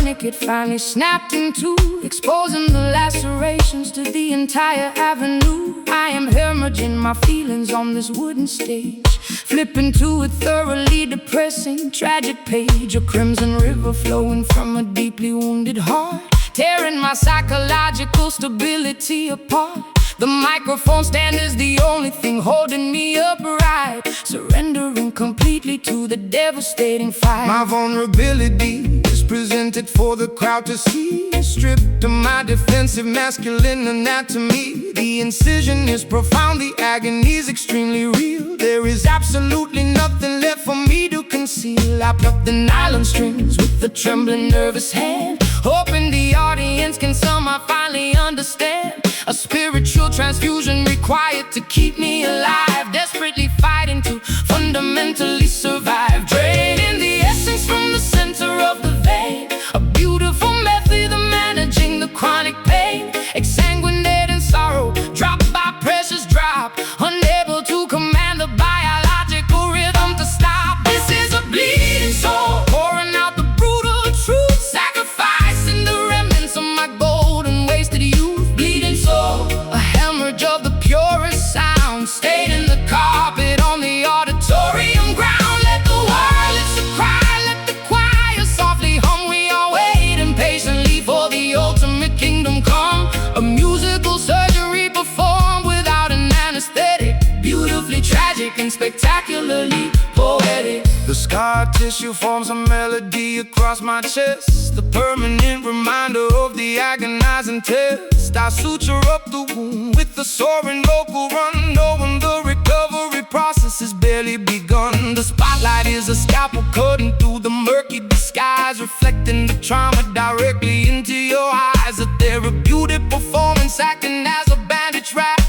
tourniquet finally snapped in two, exposing the lacerations to the entire avenue. I am hemorrhaging my feelings on this wooden stage, flipping to a thoroughly depressing, tragic page. A crimson river flowing from a deeply wounded heart, tearing my psychological stability apart. The microphone stand is the only thing holding me upright, surrendering completely to the devastating fight. My vulnerability is presented for the crowd to see, stripped of my defensive masculine anatomy. The incision is profound, the agony is extremely real. There is absolutely nothing left for me to conceal. Lapped up the nylon strings with a trembling, nervous hand, hoping the audience can somehow finally understand. A spiritual transfusion required to keep me alive, desperately fighting to fundamentally survive. Draining the essence from the center of the vein, a beautiful method of managing the chronic pain. Exsanguinating sorrow, drop by precious drop, unable to command the biological rhythm to stop. This is a bleeding soul, pouring out the brutal truth, sacrificing the remnants of my golden wasted youth. Bleeding soul, a hemorrhage of the purest sound, staining the carpet on the auditorium ground. Let the violence cry, let the choir softly hum. We are waiting patiently for the ultimate kingdom come. A musical surgery performed without an anesthetic, beautifully tragic and spectacularly poetic. The scar tissue forms a melody across my chest, the permanent reminder of the agonizing test. I suture up the wound with the soaring vocal run, knowing the recovery process has barely begun. The spotlight is a scalpel cutting through the murky disguise, reflecting the trauma directly into your eyes. A therapeutic performance acting as a bandage wrap,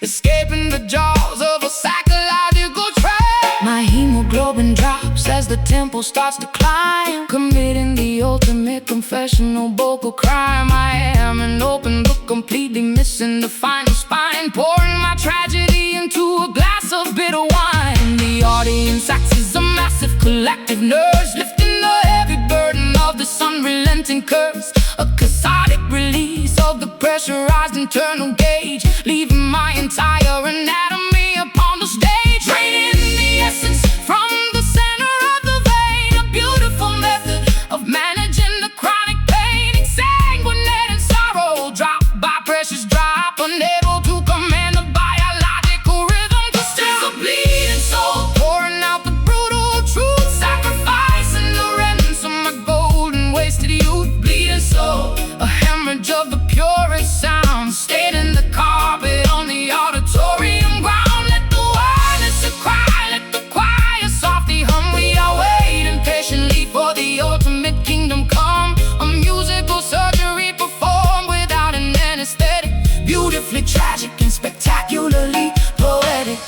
escaping the jaws of a psychological trap. My hemoglobin drops as the tempo starts to climb, committing the ultimate confessional vocal crime. I am an open book, completely missing the final spine, pouring my tragedy into a glass of bitter wine. The audience acts as a massive collective nurse, lifting the heavy burden of this unrelenting curse. A cathartic release of the pressurized internal gauge, leaving my entire anatomy upon the stage. Draining the essence from the center of the vein, a beautiful method of managing the chronic pain. Exsanguinating sorrow, drop by precious drop, unable to command the biological rhythm to still. A bleeding soul, pouring out the brutal truth, sacrificing the remnants of my golden wasted youth. Bleeding soul, a hemorrhage of the purest sound, staining the carpet on the auditorium ground. Let the violence cry, let the choir softly hum. We are waiting patiently for the ultimate kingdom come. A musical surgery performed without an anesthetic, beautifully tragic and spectacularly poetic.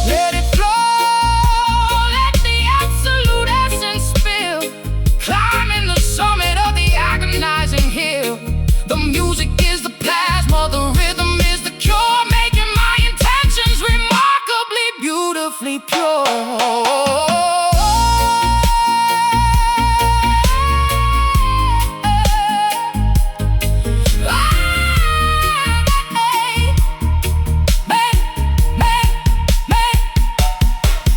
Let it flow, let the absolute essence spill, climbing the summit of the agonizing hill. The music is the plasma, the rhythm is the cure, making my intentions remarkably beautifully pure.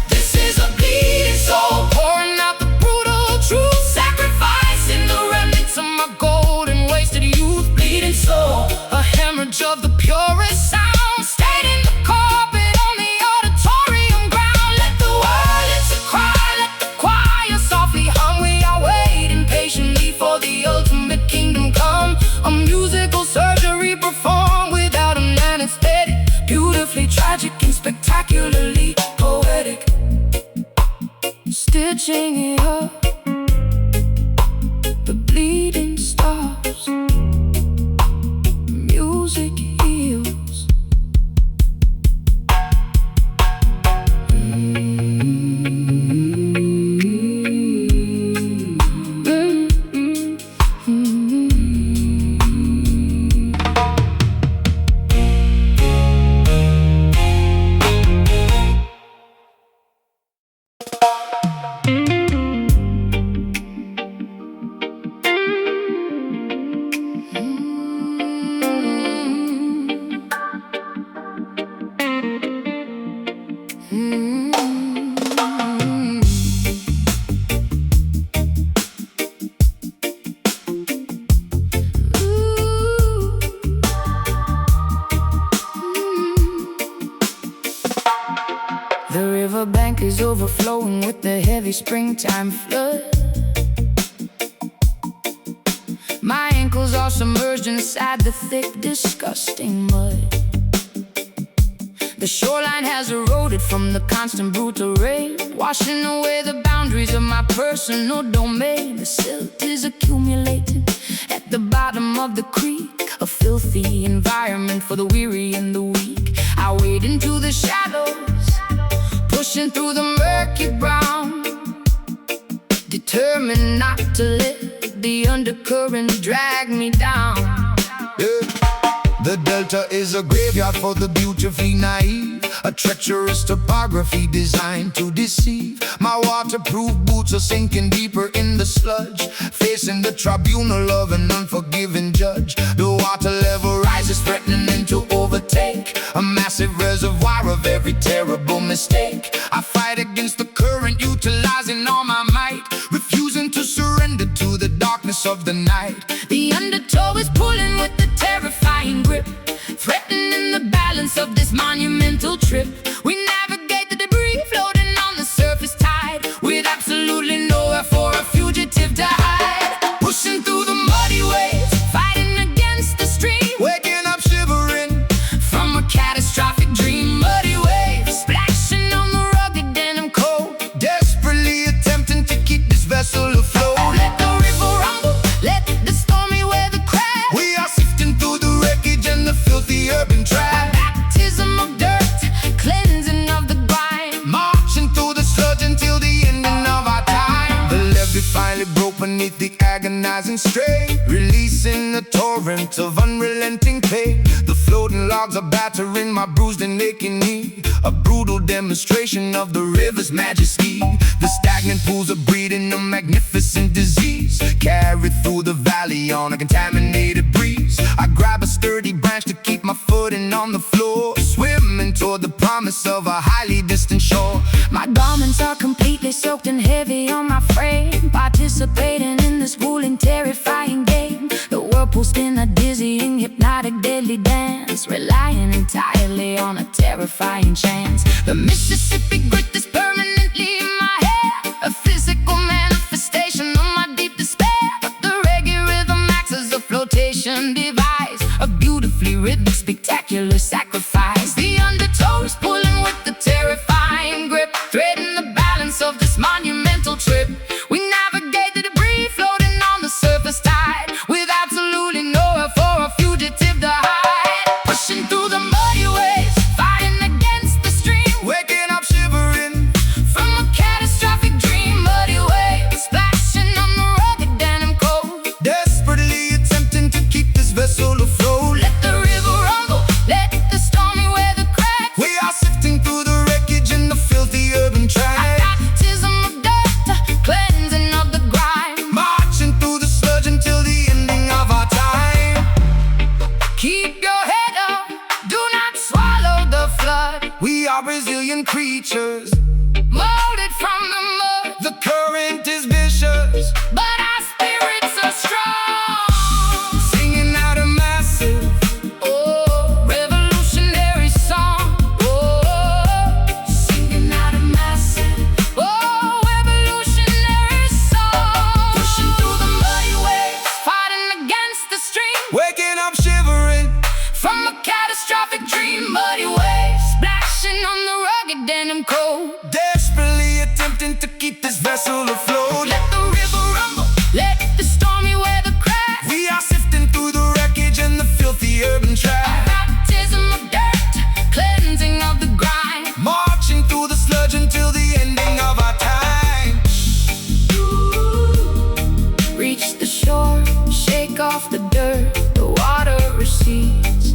This is a bleeding soul, pouring out the brutal truth, sacrificing the remnants of my golden wasted youth. Bleeding soul, a hemorrhage of the purest sound, staining the carpet on the auditorium ground. Let the violence cry, let the choir softly hum. We are waiting patiently for the ultimate kingdom come. A musical surgery performed without an anesthetic, beautifully tragic and spectacularly poetic. Stitching it up, the bleeding stops. Music is overflowing with the heavy springtime flood. My ankles are submerged inside the thick, disgusting mud. The shoreline has eroded from the constant brutal rain, washing away the boundaries of my personal domain. The silt is accumulating at the bottom of the creek, a filthy environment for the weary and the weak. I wade into the shadows, pushing through the murky brown, determined not to let the undercurrent drag me down. The Delta is a graveyard for the beautifully naive, a treacherous topography designed to deceive. My waterproof boots are sinking deeper in the sludge, facing the tribunal of an unforgiving judge. The water level rises, threatening to overtake a massive reservoir of every terrible mistake. I fight against the current, utilizing all my might, refusing to surrender to the darkness of the night. The undertow is pulling with the terrifying grip, threatening the balance of this monumental trip. We navigate the debris floating on the surface tide, with absolutely nowhere for a fugitive to hide. Pushing through the muddy waves, fighting against the stream, Waking up shivering from a catastrophic dream. Muddy waves splashing on the rugged denim coat, desperately attempting to keep this vessel afloat. let the river rumble, let the stormy weather crash. We are sifting through the wreckage and the filthy urban trash, Baptism of dirt, cleansing of the grime, marching through the sludge until the ending of our time. The levee finally broke beneath the agonizing strain, releasing a torrent of unrelenting pain. The floating logs are battering my bruised and aching knee, a brutal demonstration of the river's majesty. The stagnant pools are breeding a magnificent disease, carried through the valley on a contaminated breeze. I grab a sturdy branch to keep my footing on the floor, swimming toward the promise of a highly distant shore. My garments are completely soaked and heavy on my frame, participating in this grueling, terrifying game. The whirlpool spin a dizzying, hypnotic, deadly dance, relying entirely on a terrifying chance. The Mississippi grit is permanently in my hair, a physical manifestation of my deep despair. The reggae rhythm acts as a flotation device, a beautifully rhythmic, spectacular sacrifice. The undertow is pulling with the terrifying grip, threading the balance of this monumental trip. We navigate the debris floating on the surface tide, with absolutely nowhere for a fugitive to hide. Pushing through the muddy waves, fighting against the stream, Waking up shivering from a catastrophic dream. Muddy waves splashing on the rugged denim coat, desperately attempting to keep this vessel afloat. let the river rumble, let the stormy weather crash. We are sifting through the wreckage and the filthy urban trash, Baptism of dirt, cleansing of the grime, marching through the sludge until the ending of our time. keep your head up, do not swallow the flood. We are resilient creatures, Molded from the mud, the current is vicious, but our spirits are strong. singing out a massive Oh, revolutionary song. Oh, singing out a massive, oh, revolutionary song. Pushing through the muddy waves, fighting against the stream, waking up shivering from a catastrophic dream. Muddy waves splashing on the rugged denim coat, desperately attempting to keep this vessel afloat. let the river rumble, let the stormy weather crash. We are sifting through the wreckage and the filthy urban trash, Baptism of dirt, cleansing of the grime, marching through the sludge until the ending of our time. reach the shore, shake off the dirt, the water recedes.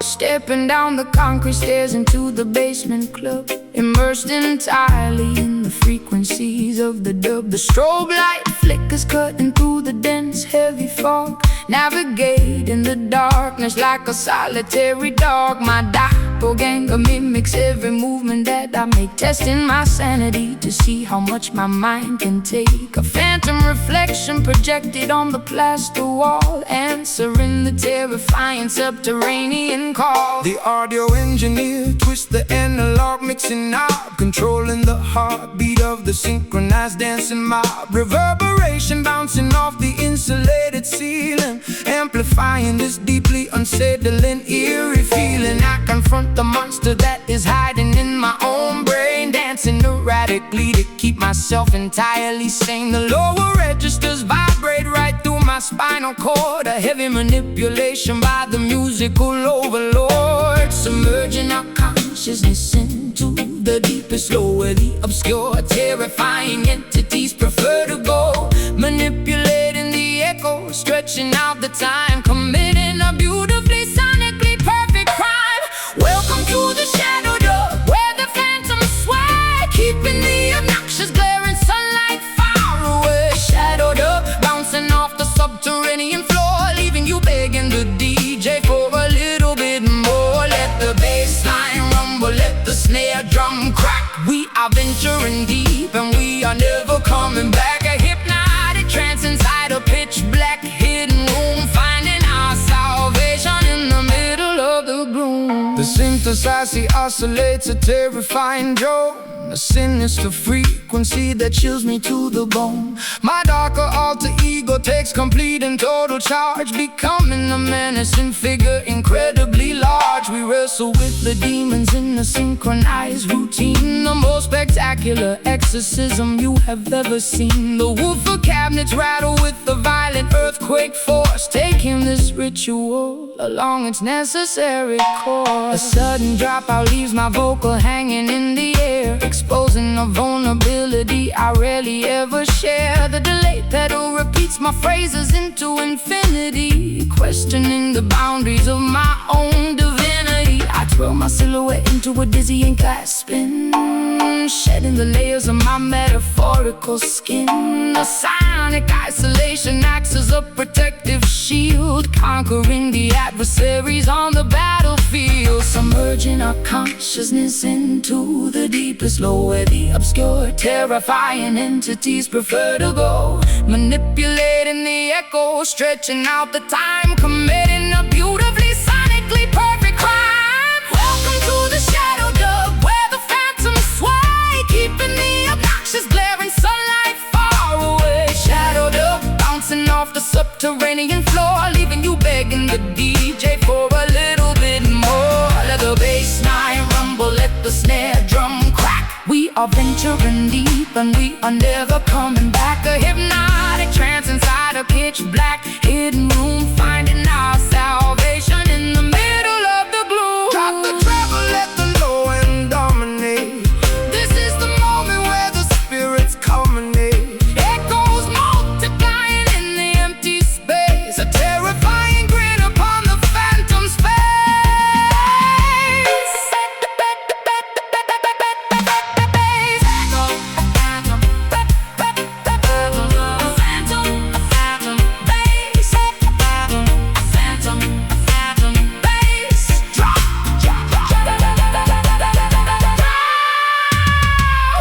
Stepping down the concrete stairs into the basement club, immersed entirely in the frequencies of the dub. The strobe light flickers cutting through the dense heavy fog, navigate in the darkness like a solitary dog. My doppelganger mimics every movement that I make, testing my sanity to see how much my mind can take. A phantom reflection projected on the plaster wall, answering the terrifying subterranean call. The audio engineer twists the analog mixing knob, controlling the heartbeat of the synchronized dancing mob. Reverberation bouncing off the insulated ceiling, amplifying this deeply unsettling, eerie feeling. I confront the monster that is hiding in my own brain, dancing erratically to keep myself entirely sane. The lower registers vibrate right through my spinal cord, a heavy manipulation by the musical overlord, submerging our consciousness into the deepest low, where the obscure, terrifying entities prefer to go, manipulating the echo, stretching out the time, committing a beautifully sonically perfect crime. Welcome to the shadow dub, where the phantoms sway, keeping the obnoxious glaring sunlight far away. Shadow dub, bouncing off the subterranean floor, leaving you begging the DJ for a little bit more. Let the bass line rumble, let the snare drum crack. We are venturing deep and we are never coming back. A hypnotic trance inside a pitch black hidden room, finding our salvation in the middle of the gloom. The synthesizer oscillates a terrifying drone, a sinister frequency that chills me to the bone. My darker alter ego takes complete and total charge, becoming a menacing figure incredibly large. We wrestle with the demons in a synchronized routine, the most spectacular exorcism you have ever seen. The woofer cabinets rattle with the violent earthquake force, taking this ritual along its necessary course. A sudden dropout leaves my vocal hanging in the air, exposing a vulnerability I rarely ever share. The delay pedal repeats my phrases into infinity, questioning the boundaries of my own divinity. I twirl my silhouette into a dizzying glass spin, shedding the layers of my metaphorical skin. The sonic isolation acts as a protective shield, conquering the adversaries on the battlefield, submerging our consciousness into the deepest low, where the obscure, terrifying entities prefer to go, manipulating the echo, stretching out the time, committing a beautifully sonically perfect crime. Welcome to the shadow dub, where the phantoms sway, keeping the obnoxious glaring sunlight far away. Shadow dub, bouncing off the subterranean floor, leaving you begging the DJ for a little bit more. Let the bass line rumble, let the snare drum crack. We are venturing deep and we are never coming back. A hypnotic trance inside a pitch black hidden room, finding our salvation in the middle of the gloom. Drop the treble, let the low end dominate. This is the moment where the Spirits culminate. echoes multiplying in the empty space, a terrifying grin upon the phantom space.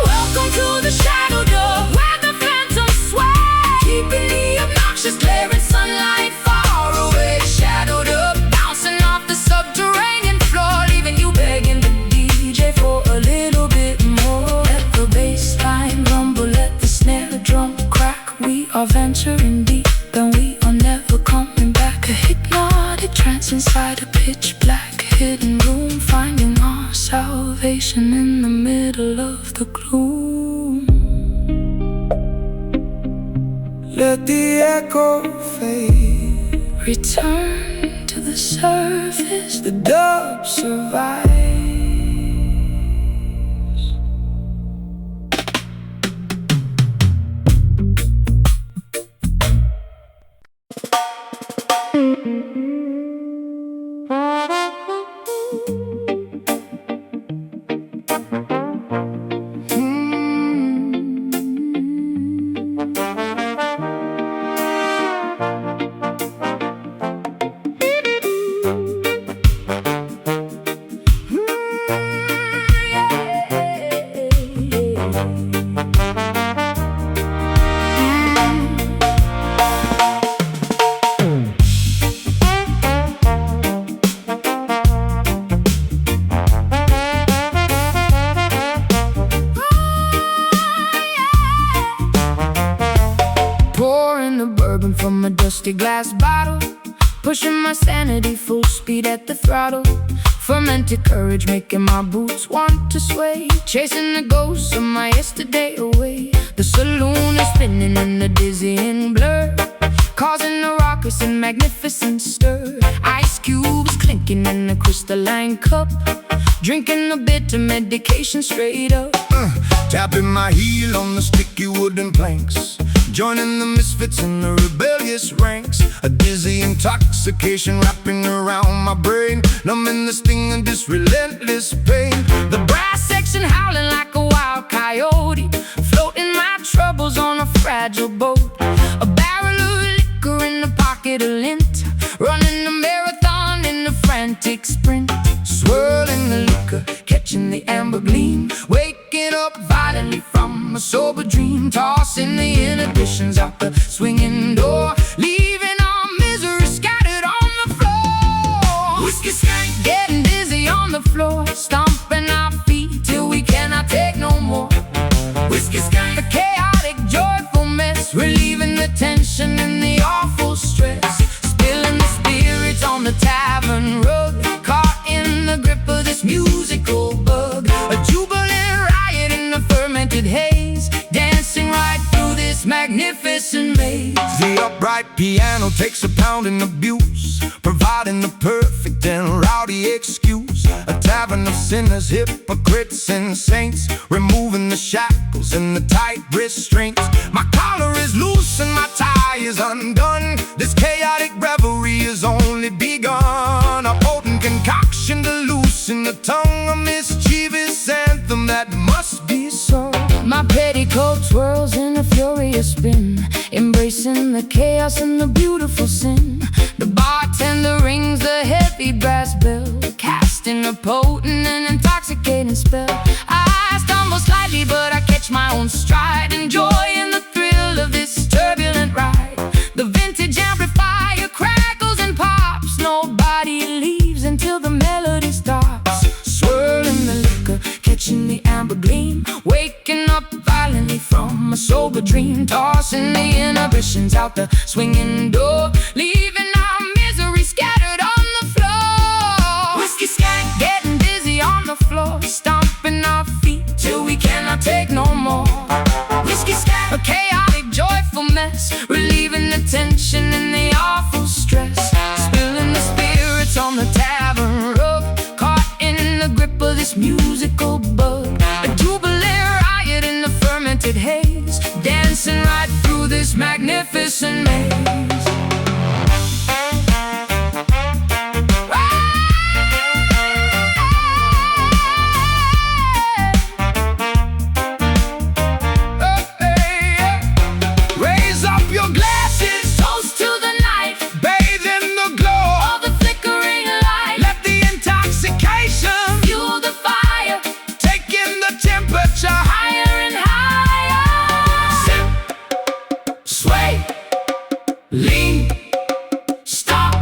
Welcome to the shadow dub, where the phantoms sway, keeping the obnoxious glaring sunlight far away. Shadow dub, bouncing off the subterranean floor, leaving you begging the DJ for a little bit more. Let the bass line rumble, let the snare drum crack. We are venturing deep and we are never coming back. A hypnotic trance inside a pitch black hidden room, finding our salvation in the middle of the gloom. Let the echo fade, Return to the surface, the dub survives. rusty glass bottle, pushing my sanity full speed at the throttle. Fermented courage making my boots want to sway, chasing the ghosts of my yesterday away. The saloon is spinning in the dizzying blur, causing a raucous and magnificent stir. Ice cubes clinking in a crystalline cup, drinking a bitter medication straight up. Tapping my heel on the sticky wooden planks, joining the misfits in the rebellious ranks. A dizzy intoxication wrapping around my brain, numbing the sting of this relentless pain. The brass section howling like a wild coyote, floating my troubles on a fragile boat. A barrel of liquor in the pocket of lint, running a marathon in a frantic sprint. Swirling the liquor, Catching the amber gleam, waking up violently from a sober dream. tossing the inhibitions out the swinging door, leaving our misery scattered on the floor. Whiskey skank, getting dizzy on the floor, stomping our feet till we cannot take no more. Whiskey skank, A chaotic, joyful mess, relieving the tension and the awful stress. Spilling the spirits on the tavern rug, caught in the grip of this musical bug. a jubilant Riot in the fermented haze, dancing right through this magnificent maze. The upright piano takes a pounding abuse, providing the perfect and rowdy excuse. A tavern of sinners, hypocrites and saints, removing the shackles and the tight restraints. My collar is loose and my tie is undone. This chaotic revelry is only begun. A potent concoction to loosen the tongue, a mischievous anthem that must be sung. My petticoat swirls in a furious spin, embracing the chaos and the beautiful sin. The bartender rings the heavy brass bell, casting a potent and intoxicating spell. I stumble slightly, but I catch my own stride, enjoying the thrill of this turbulent ride. The vintage amplifier crackles and pops, nobody leaves until the melody stops. Swirling the liquor, catching the amber gleam, waking up violently from a sober dream, tossing the inhibitions out the swinging door, leaving our misery scattered on the floor. Whiskey skank, Getting dizzy on the floor, stomping our feet till we cannot take no more. whiskey skank, A chaotic, joyful mess, relieving the tension and the awful stress. Spilling the spirits on the tavern rug, caught in the grip of this musical bug. A jubilant riot in the fermented haze, dancing right through this magnificent maze. raise up your glasses, Toast to the night bathe in the glow. of the flickering light, Let the intoxication fuel the fire, take in the temperature. higher and higher. Sip, sway, lean, Stop,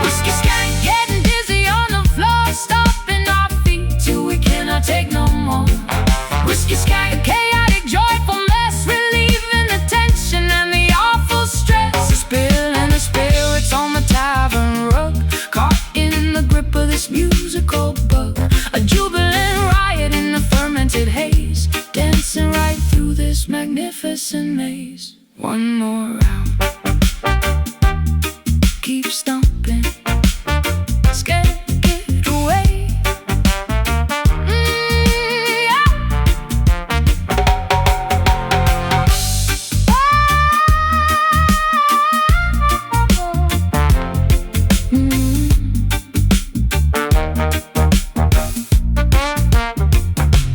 whiskey skank, getting dizzy on the floor, stomping our feet till we cannot take no more. whiskey skank, A chaotic, joyful mess, relieving the tension and the awful stress. Spilling the spirits on the tavern rug, caught in the grip of this musical bug. A jubilant riot in the fermented haze, dancing right through this magnificent maze. One more round, keep stomping, scared, get away. Yeah.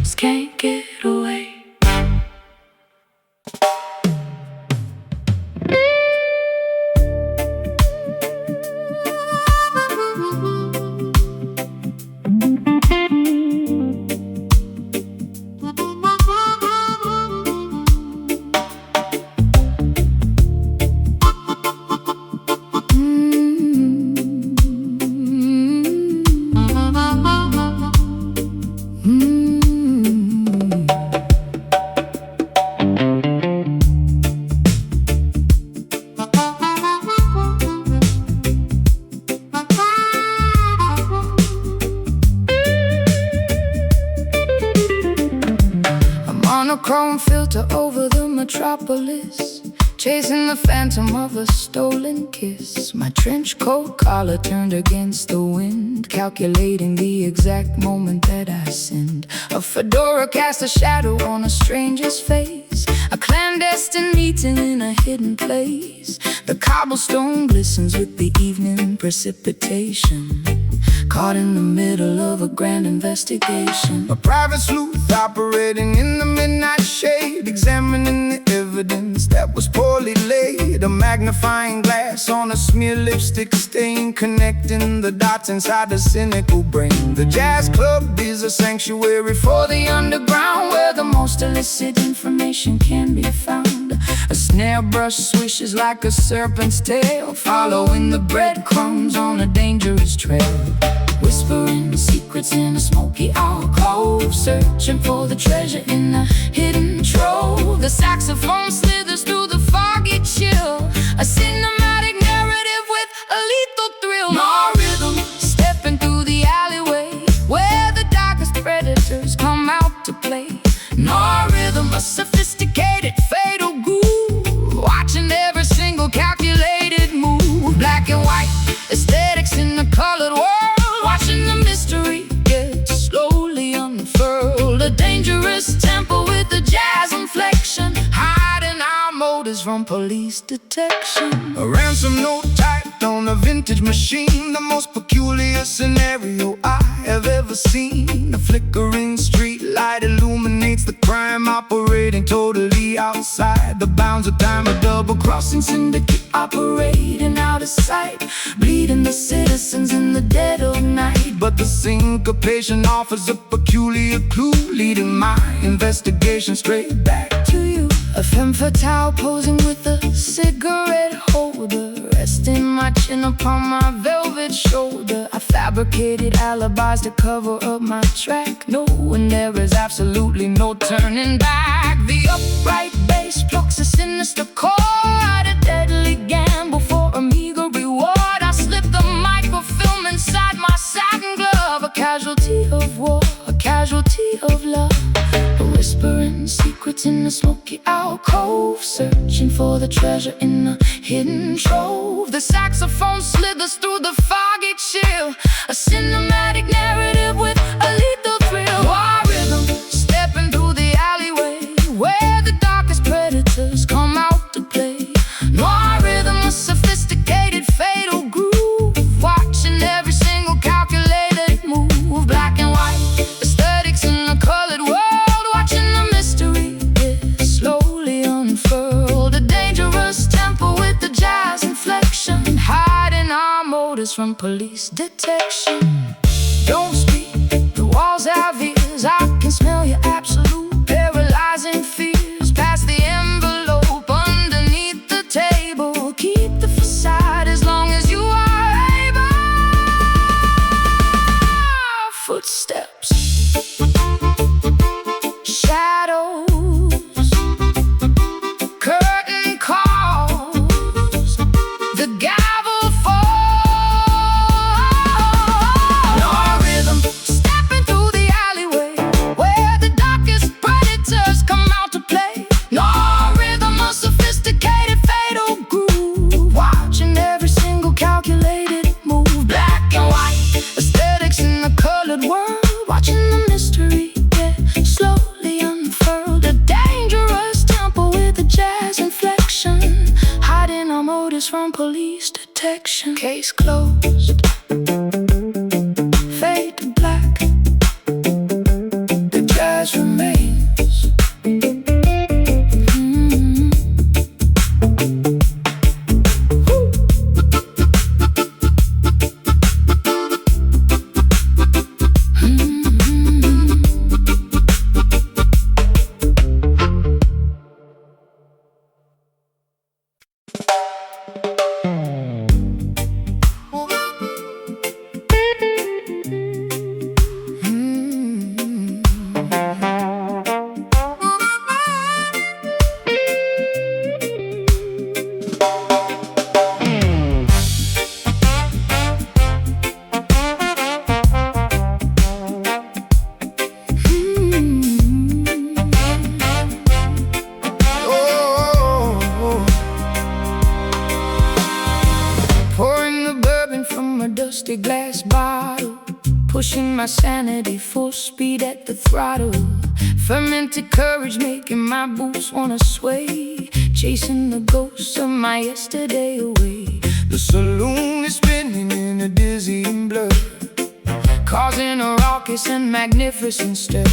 Just can't get away. monochrome filter over the metropolis, chasing the phantom of a stolen kiss. My trench coat collar turned against the wind, calculating the exact moment that I sinned. A fedora cast a shadow on a stranger's face, a clandestine meeting in a hidden place. The cobblestone glistens with the evening precipitation, caught in the middle of a grand investigation. A private sleuth operating in the midnight shade, examining the evidence that was poorly laid. A magnifying glass on a smear lipstick stain, connecting the dots inside the cynical brain. The jazz club is a sanctuary for the underground, where the most illicit information can be found. A snare brush swishes like a serpent's tail, following the breadcrumbs on a dangerous trail. Whispering secrets in a smoky alcove, searching for the treasure in a hidden trove. The saxophone slithers through the foggy chill, a cinematic narrative with a lethal thrill. No rhythm, stepping through the alleyway, where the darkest predators come out to play. No rhythm, a sophisticated fatal groove, watching every single calculated move. Black and white aesthetics in the colored world, watching the mystery get slowly unfurled. A dangerous tempo with a jazz inflection, hiding our motives from police detection. A ransom note typed on a vintage machine, the most peculiar scenario I have ever seen. A flickering street light illuminates the crime, operating totally outside the bounds of time. A double-crossing syndicate operating out of sight, bleeding the citizens in the dead of night. But the syncopation offers a peculiar clue, leading my investigation straight back to you. A femme fatale posing with a cigarette holder, resting my chin upon my velvet shoulder. I fabricated alibis to cover up my track, knowing there is absolutely no turning back. The upright bass plucks a sinister chord, a deadly gamble for a meager reward. I slip the microfilm inside my satin glove, a casualty of war, a casualty of love. Whispering secrets in a smoky alcove, searching for the treasure in a hidden trove. The saxophone slithers through the foggy chill, a cinematic narrative with a lethal thrill. War rhythm, stepping through the alleyway, where the darkest predators come out to play. Noir rhythm, a sophisticated fatal groove, watching every single calculated move. Black and white aesthetics in a colored world, watching the mystery get slowly unfurled. A dangerous tempo with the jazz inflection, hiding our motives from police detection. Don't speak, the walls have ears, I can smell your absolute paralyzing fears. Past the envelope underneath the table, keep the facade as long as you are able. Footsteps, shadows, curtain calls, the gavel falls. No rhythm, stepping through the alleyway, where the darkest predators come out to play. No rhythm, a sophisticated fatal groove, watching every single calculated move. Black and white aesthetics in the colored world, watching the mystery get slowly unfurled. A dangerous tempo with a jazz inflection, hiding our motives from police detection. Case closed, fade to black, the jazz remains. dusty glass bottle, pushing my sanity full speed at the throttle. Fermented courage making my boots wanna sway, chasing the ghosts of my yesterday away. The saloon is spinning in a dizzying blur, causing a raucous and magnificent stir.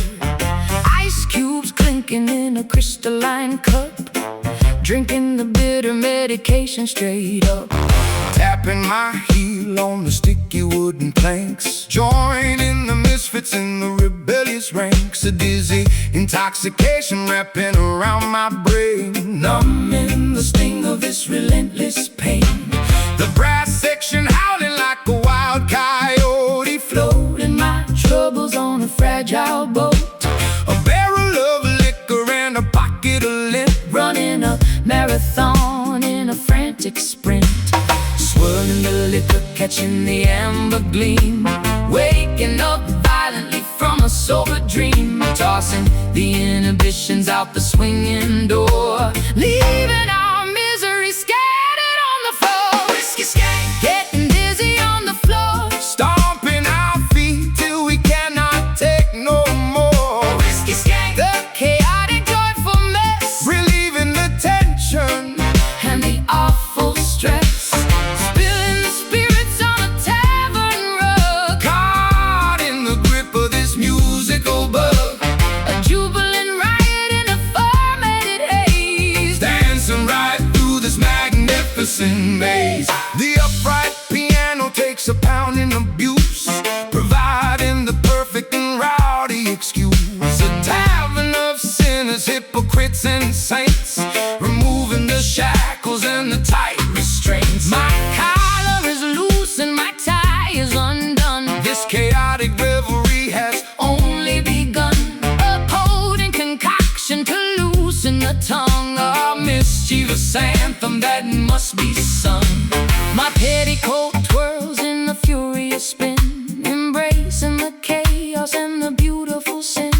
Ice cubes clinking in a crystalline cup, drinking the bitter medication straight up. tapping my heel on the sticky wooden planks, joining the misfits in the rebellious ranks. A dizzy intoxication wrapping around my brain, numbing the sting of this relentless pain. The brass section howling like a wild coyote, floating my troubles on a fragile boat. a barrel of liquor and a pocket of lint, running a marathon in a frantic sprint. Swirling the liquor, catching the amber gleam, waking up violently from a sober dream. Tossing the inhibitions out the swinging door, leaving our misery scattered on the floor. Whiskey skank, getting dizzy on the floor, stomping our feet till we cannot take no more. Whiskey skank, the chaotic joyful mess, relieving the tension and the awful stress. Spilling the spirits on a tavern rug, caught in the grip of this musical bug. a jubilant riot in a fermented haze, Dancing right through this magnificent maze. The upright piano takes a pounding abuse, providing the perfect and rowdy excuse. A tavern of sinners, hypocrites and saints, removing the shackles and the tight restraints. my collar is loose and my tie is undone. This chaotic revelry has Only begun, a potent concoction to loosen the tongue, a mischievous anthem that must be sung. My petticoat twirls in the furious spin, embracing the chaos and the beautiful sin.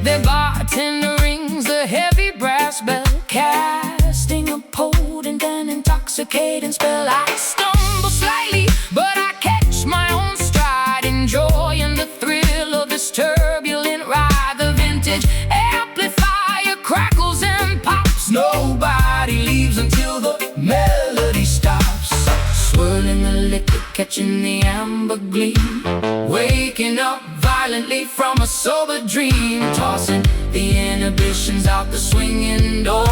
The bartender rings the heavy brass bell, casting a potent and intoxicating spell. I stumble slightly, but I catch my own stride, enjoying the thrill of this turbulent ride. The vintage amplifier crackles and pops, nobody leaves until the melody stops. Swirling the liquor, catching the amber gleam, waking up violently from a sober dream. Tossing the inhibitions out the swinging door,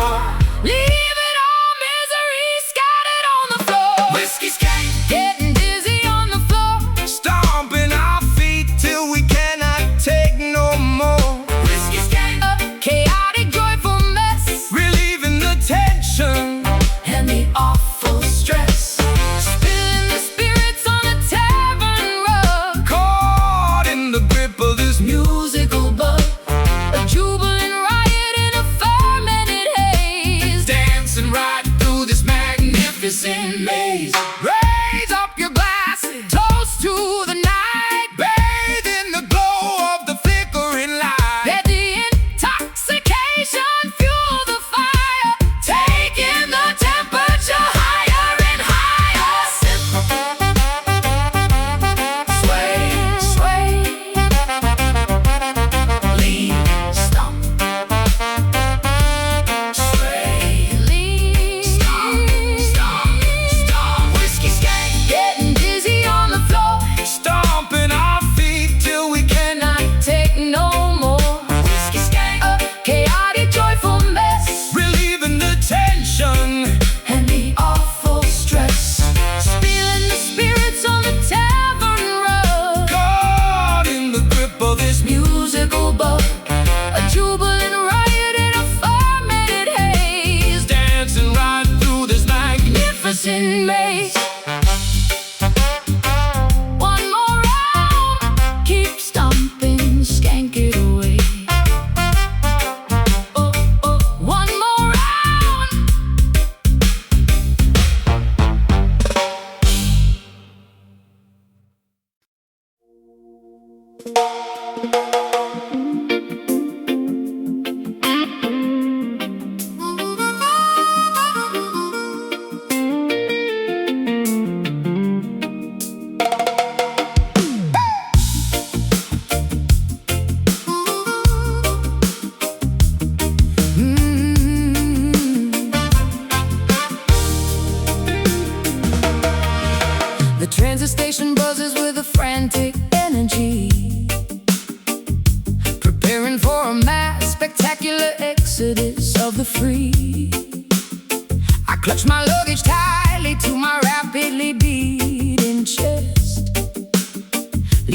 leaving all misery scattered on the floor. whiskey skank, Getting dizzy on the floor, stomping our feet till we cannot take no more. whiskey skank, a chaotic joyful mess, Relieving the tension and the awful stress. Spilling the spirits on a tavern rug, caught in the grip of this musical bug, a jubilant riot in a fermented haze. dancing right through this magnificent maze. Raise up your glasses, Toast to the night, bathe in the glow of the flickering light. let the intoxication fuel the fire, taking the temperature higher and higher. Sip, sway, sway, lean, stomp, sway, lean, Stomp, stomp, whiskey skank, getting dizzy on the floor, stomping our feet till we cannot cannot take no more. whiskey skank, A chaotic joyful mess relieving the tension and the awful stress. Spilling the spirits on the tavern rug, caught in the grip of this musical bug, a jubilant riot in a fermented haze. dancing right through this Magnificent maze. One more round, keep stomping, skank it away. Oh, oh, one more round.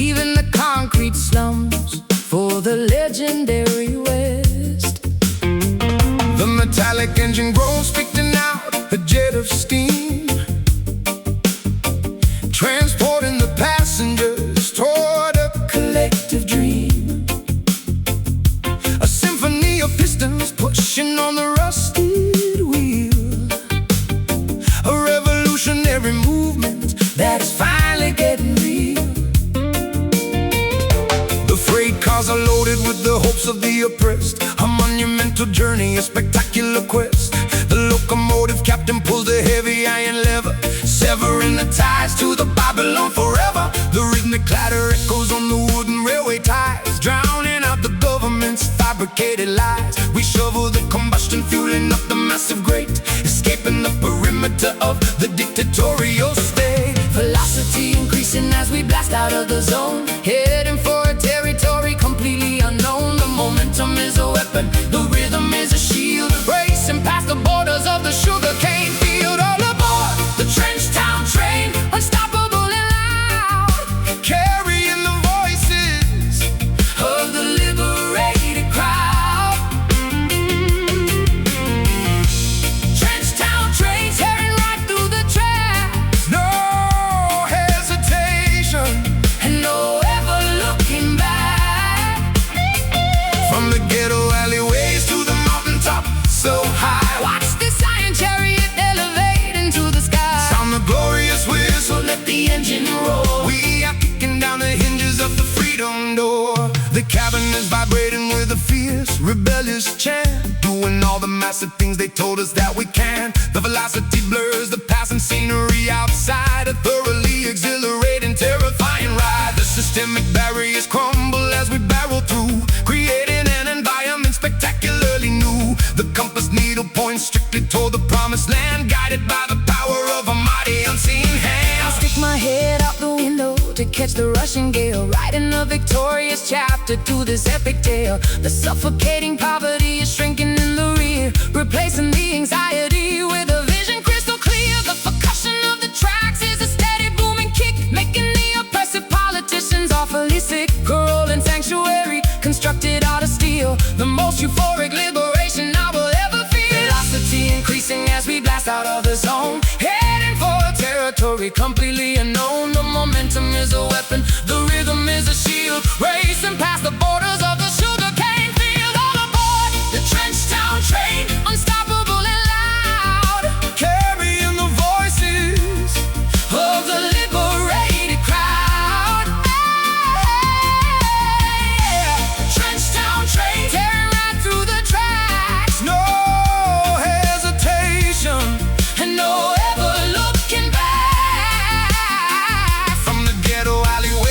leaving the concrete slums for the legendary West. The metallic engine groans, spitting out a jet of steam, transporting the passengers toward a collective dream. A symphony of pistons pushing on the rusted wheel, a revolutionary movement that is finally getting real. The freight cars are loaded with the hopes of the oppressed, a monumental journey, a spectacular quest. The locomotive captain pulls the heavy iron lever, severing the ties to the Babylon forever. The rhythmic clatter echoes on the wooden railway ties, drowning out the government's fabricated lies. We shovel the combustion, fueling up the massive grate, escaping the perimeter of the dictatorial state. Velocity increasing as we blast out of the zone, heading for a territory completely unknown. The momentum is a weapon, the rhythm is a shield, racing past the borders of the sugarcane field. All aboard the trench town train, unstoppable and loud, Carrying the voices of the liberated crowd. Trench town train tearing right through the tracks, no hesitation, and no ever looking back. from the ghetto alleyways to the mountaintop so high. Watch this iron chariot elevate into the sky. Sound the glorious whistle, Let the engine roar. we are kicking down the hinges of the freedom door. The cabin is vibrating with a fierce, rebellious chant, doing all the massive things they told us that we can. The velocity blurs the passing scenery outside, a thoroughly exhilarating, terrifying ride. The systemic barriers crumble as we barrel through, creating an environment spectacularly new. The compass needle points strictly toward the promised land, guided by the power of a mighty unseen hand. I'll stick my head out the window to catch the rushing gale, writing a victorious chapter to this epic tale. The suffocating poverty is shrinking in the rear, replacing the anxiety with a vision crystal clear. The percussion of the tracks is a steady booming kick, making the oppressive politicians awfully sick. A rolling sanctuary constructed out of steel, the most euphoric liberation I will ever feel. Velocity increasing as we blast out of the zone, heading for a territory completely unknown. The momentum is a weapon, the rhythm is a shield, racing past the borders of the sugarcane field. All aboard the trench town train, unstoppable and loud, Carrying the voices of the liberated crowd. Trench town train tearing right through the tracks, no hesitation, and no ever looking back. from the ghetto alleyway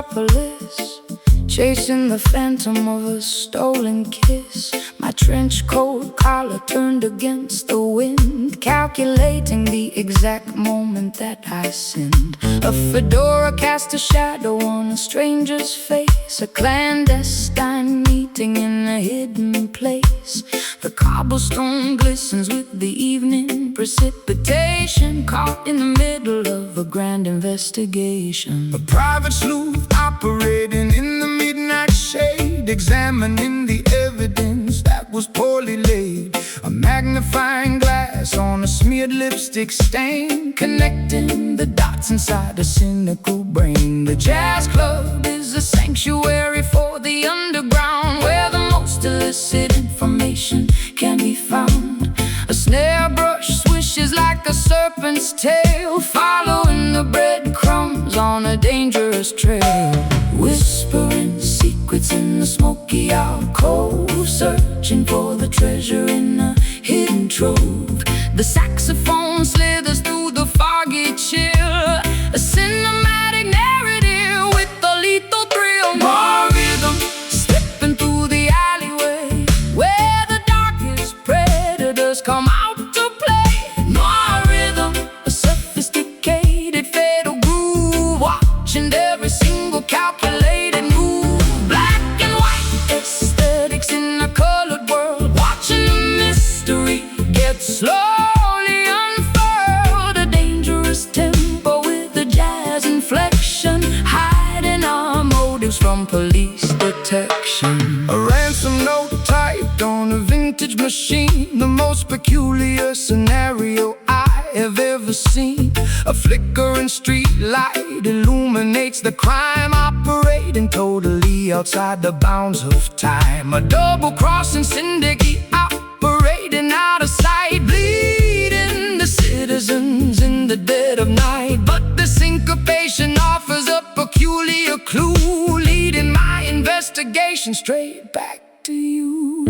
metropolis, chasing the phantom of a stolen kiss. My trench coat collar turned against the wind, calculating the exact moment that I sinned. A fedora cast a shadow on a stranger's face, a clandestine meeting in a hidden place. The cobblestone glistens with the evening precipitation, caught in the middle of a grand investigation. A private sleuth operating in the midnight shade, examining the evidence that was poorly laid. A magnifying glass on a smeared lipstick stain, connecting the dots inside a cynical brain. The jazz club is a sanctuary for the underground, where the most illicit information can be found. A snare brush swishes like a serpent's tail, following the breadcrumbs on a dangerous trail. Whispering secrets in the smoky alcove, searching for the treasure in a hidden trove. The saxophone slithers through the foggy chill, a cinematic narrative with a lethal thrill. More rhythm slipping through the alleyway, where the darkest predators come out to play. More rhythm, a sophisticated fatal groove, watching every single calculated move. Black and white aesthetics in a colored world, watching the mystery get slowly unfurled. A dangerous tempo with a jazz inflection, hiding our motives from police detection. A ransom note typed on a vintage machine, the most peculiar scenario I have ever seen. A flickering street light illuminates the crime, operating totally outside the bounds of time. A double-crossing syndicate operating out of sight, bleeding the citizens in the dead of night. But the syncopation offers a peculiar clue, leading my investigation straight back to you.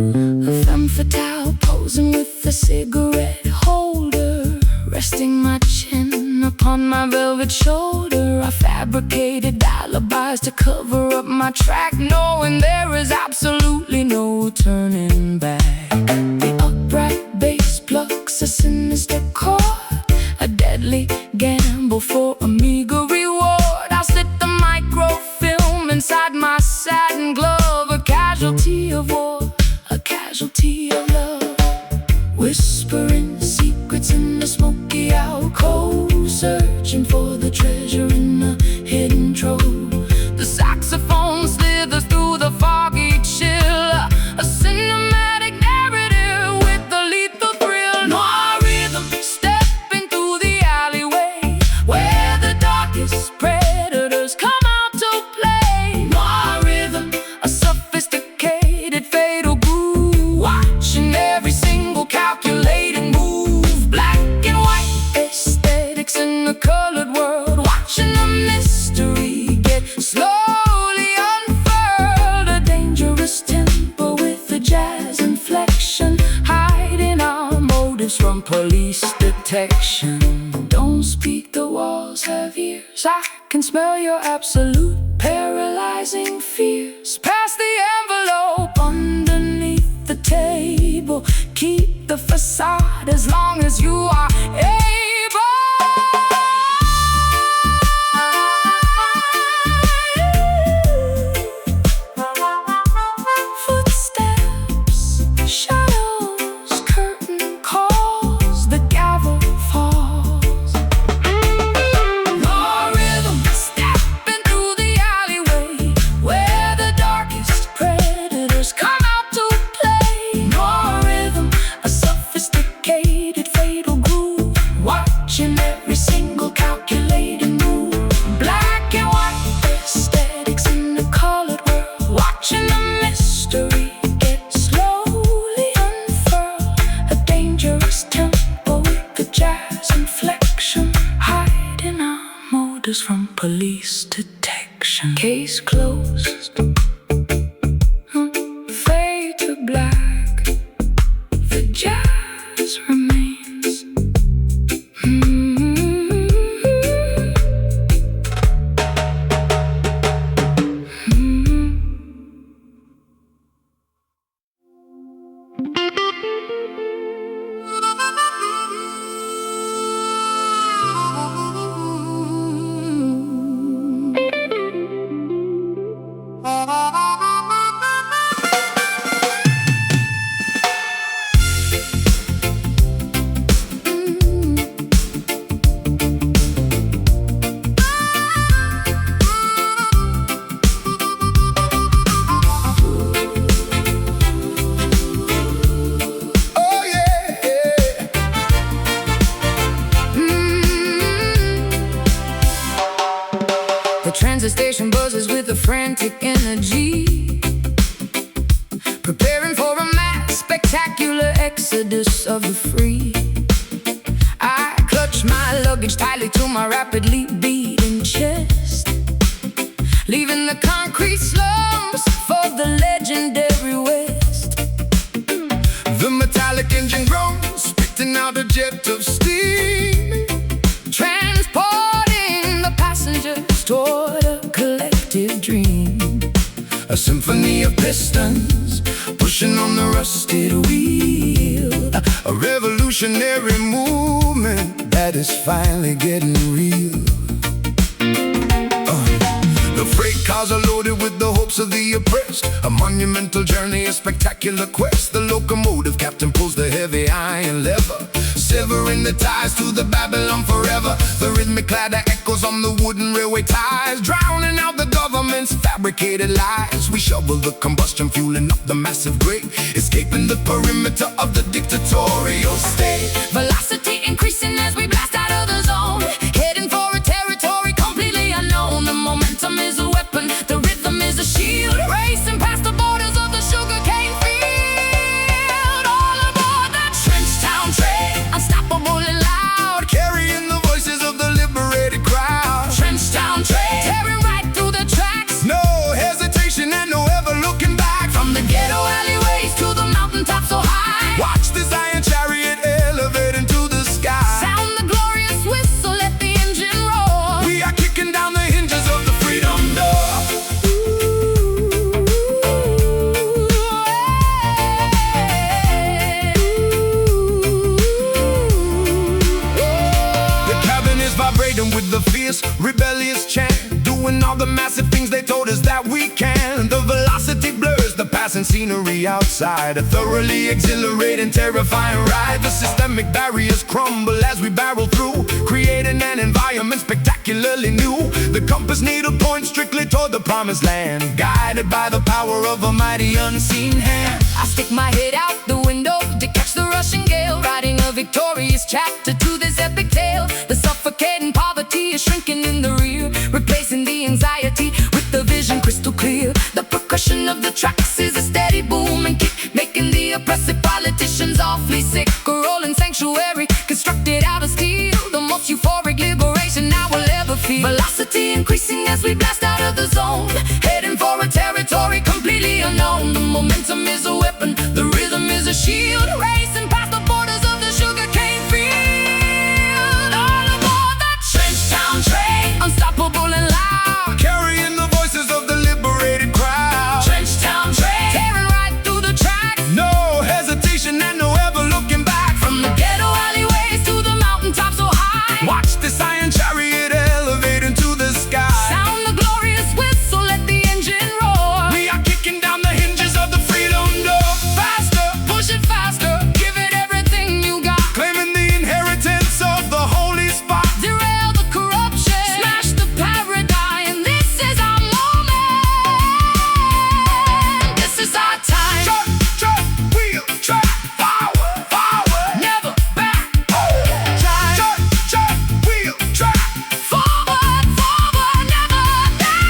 A femme fatale posing with a cigarette holder, resting my chin upon my velvet shoulder. I fabricated alibis to cover up my track, knowing there is absolutely no turning back. The upright bass plucks a sinister chord, a deadly gamble for a meager reward. I slit the microfilm inside my satin glove, a casualty of war, a casualty of love. Whispering secrets in the smoky alcove, searching for the treasure in the hidden trove. The saxophone slithers through the foggy chill, a cinematic narrative with a lethal thrill. Noir rhythm stepping through the alleyway, where the darkest predators come out to play. Noir rhythm, a sophisticated fatal groove, watching every single calculated move. Black and white aesthetics in the colored world, watching the mystery get slowly unfurled. A dangerous tempo with a jazz inflection, hiding our motives from police detection. Don't speak, the walls have ears, I can smell your absolute paralyzing fears. Pass the envelope underneath the table, keep the facade as long as you are able. Footsteps, shadows, curtain calls, the gavel falls. More rhythm stepping through the alleyway, where the darkest predators come out to play. More rhythm, a sophisticated fatal groove, watching every single calculated move. Black and white aesthetics in the colored world, watching the mystery get slowly unfurled. A dangerous tempo with a jazz inflection, hiding our motives from police detection. Case closed, fade to black, the jazz remains. frantic energy, preparing for a mass spectacular exodus of the free. I clutch my luggage tightly to my rapidly beating chest, leaving the concrete slums for the legendary West. The metallic engine groans, spitting out a jet of steam, transporting the passengers toward a collective dream. a symphony of pistons pushing on the rusted wheel, a revolutionary movement that is finally getting real. The freight cars are loaded with the hopes of the oppressed, a monumental journey, a spectacular quest. The locomotive captain pulls the heavy iron lever, severing the ties to the Babylon forever. The rhythmic clatter echoes on the wooden railway ties, drowning out the government's fabricated lies. We shovel the combustion, fueling up the massive grate, escaping the perimeter of the dictatorial state. Velocity increasing as we blast out of the zone, heading for a territory completely unknown. The momentum is a weapon, the rhythm is a shield, racing past the borders of the sugarcane field. All aboard that trench town train, unstoppable and loud, Carrying the voices of the liberated crowd. trench town train, tearing right through the tracks. No hesitation and no ever looking back. From the ghetto alleyways to the mountaintops so high, Watch this iron chariot elevate into the sky. sound the glorious whistle, let the engine roar. We are kicking down the hinges of the freedom door. The cabin is vibrating with the fierce, rebellious chant, doing all the massive things they told us that we can. The velocity blurs the passing scenery outside, a thoroughly exhilarating, terrifying ride. The systemic barriers crumble as we barrel through, creating an environment spectacularly new. The compass needle points strictly toward the promised land, guided by the power of a mighty unseen hand. I stick my head out the window to catch the rushing gale, writing a victorious chapter to this epic tale. The suffocating poverty is shrinking in the rear, replacing the anxiety with the vision crystal clear. The percussion of the tracks is a steady boom and kick, making the oppressive politicians awfully sick. A rolling sanctuary constructed out of steel, the most euphoric liberation I will ever feel. Velocity increasing as we blast out of the zone, heading for a territory completely unknown. The momentum is a weapon, the rhythm is a shield, racing past the borders of the sugarcane field. All aboard that trench town train, unstoppable and loud, Carrying the voices of the liberated crowd. trench town train, tearing right through the tracks. No hesitation and no ever looking back. From the ghetto alleyways to the mountaintops so high, Watch this iron chariot elevate into the sky. sound the glorious whistle, let the engine roar. We are kicking down the hinges of the freedom door. Faster, Push it faster, give it everything you got. claiming the inheritance of the holy spot. Derail the corruption, smash the paradigm. This is our moment. This is our time. Truck, truck, wheel, track, forward, forward. Never back. Truck, truck, wheel, track. Forward, forward, never back.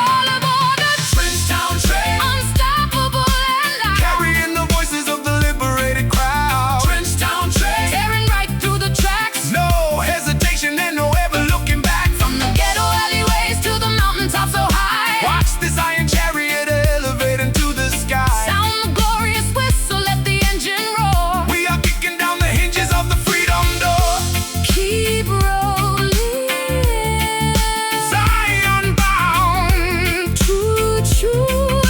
All aboard the Trench town train, unstoppable and loud, carrying the voices of the liberated crowd. Trench town train, tearing right through the tracks. no hesitation and no ever looking back. From the ghetto alleyways to the mountaintops so high, Watch this iron chariot elevate into the sky. sound the glorious whistle, let the engine roar. We are kicking down the hinges of the freedom door. Keep rolling, Zion bound. choo choo,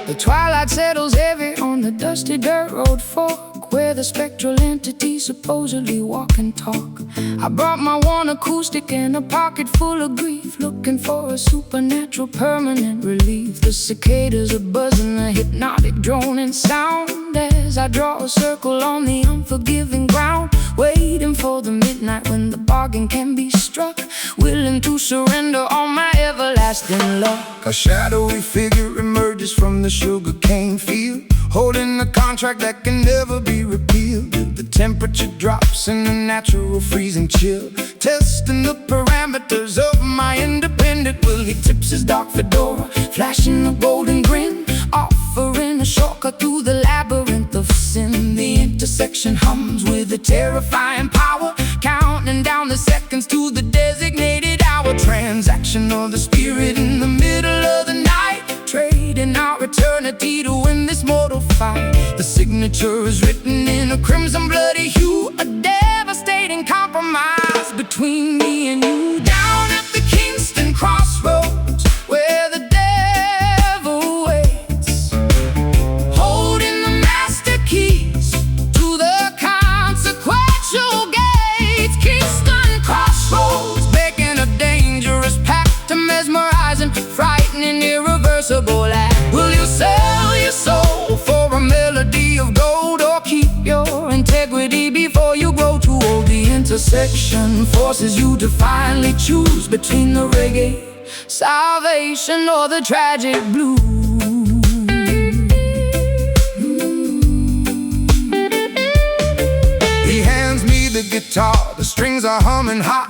The twilight settles heavy on the dusty dirt road fork, where the spectral entities supposedly walk and talk. I brought my one acoustic and a pocket full of grief, looking for a supernatural permanent relief. The cicadas are buzzing, a hypnotic droning sound, as I draw a circle on the unforgiving ground, waiting for the midnight when the bargain can be struck, willing to surrender all my everlasting luck. A shadowy figure emerges from the sugarcane field, holding a contract that can never be repealed. The temperature drops in a natural freezing chill, testing the parameters of my independent will. He tips his dark fedora, flashing a golden grin, offering a shortcut through the labyrinth of sin. The intersection hums with a terrifying power, counting down the seconds to the designated hour. Transaction of the spirit in the middle of the night, trading our eternity to win this mortal fight. The signature is written in a crimson bloody hue, a devastating compromise between me and you. Down at the Kingston crossroads, where the devil waits, holding the master keys to the consequential gates. Kingston crossroads, making a dangerous pact, to mesmerizing, frightening, irreversible act. Will you sell your soul for a melody of gold, or keep your integrity before you grow too old? The intersection forces you to finally choose between the reggae salvation or the tragic blues. He hands me the guitar, the strings are humming hot,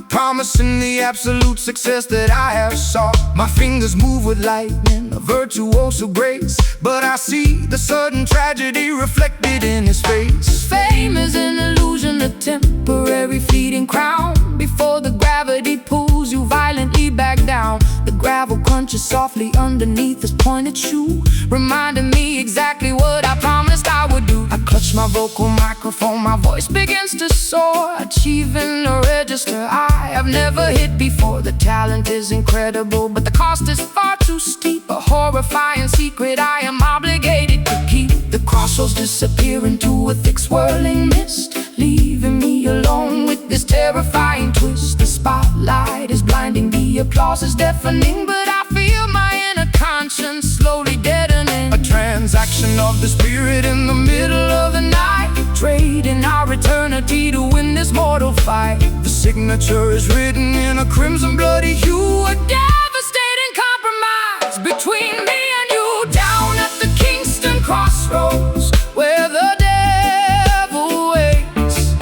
promising the absolute success that I have sought. My fingers move with lightning, a virtuoso grace, but I see the sudden tragedy reflected in his face. Fame is an illusion, a temporary fleeting crown, before the gravity pulls you violently back down. The gravel crunches softly underneath his pointed shoe, reminding me exactly what I promised I would do. I clutch my vocal microphone, my voice begins to soar, achieving a register I have never hit before. The talent is incredible, but the cost is far too steep, a horrifying secret I am obligated to keep. The crossroads disappear into a thick swirling mist, leaving me alone with this terrifying twist. The spotlight is blinding, the applause is deafening, but I feel my inner conscience slowly deadening. A transaction of the spirit in the middle of the night, trading our eternity to win this mortal fight. the signature is written in a crimson bloody hue, A devastating compromise between me and you. Down at the Kingston crossroads, where the devil waits,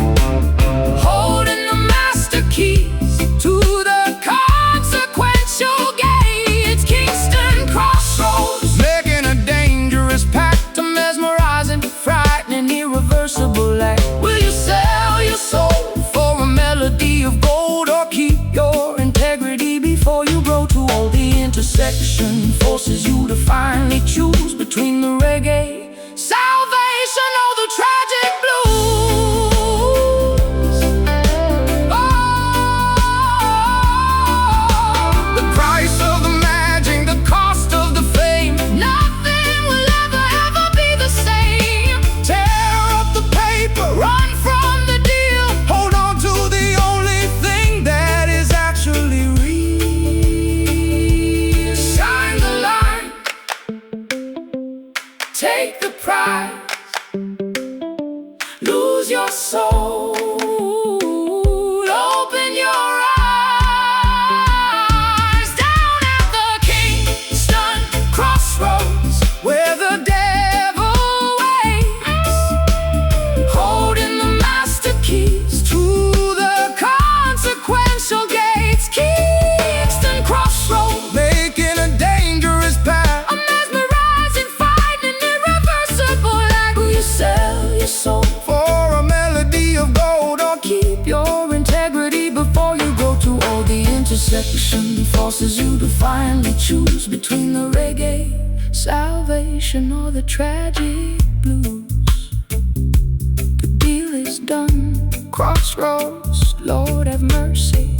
holding the master keys to the consequential gates. Kingston crossroads, making a dangerous pact, to mesmerizing, frightening, irreversible act. Will you sell your soul for a melody of gold, or keep your integrity before you grow too old? The intersection forces you to finally choose between the reggae salvation or the tragic blues. Oh, the price of the magic, the cost of the fame. nothing will ever be the same. Tear up the paper, Run from the deal, hold on to the only thing that is actually real. sign the line, take the prize, lose your soul, open your eyes. Down at the Kingston crossroads, Where the devil waits, holding the master keys to the consequential gates. Kingston crossroads, making a dangerous path, a mesmerizing, frightening, irreversible act. Will you sell your soul, for a melody of gold, or keep your integrity before you grow too old? The intersection forces you to finally choose between the reggae salvation or the tragic blues. The deal is done, crossroads, Lord have mercy.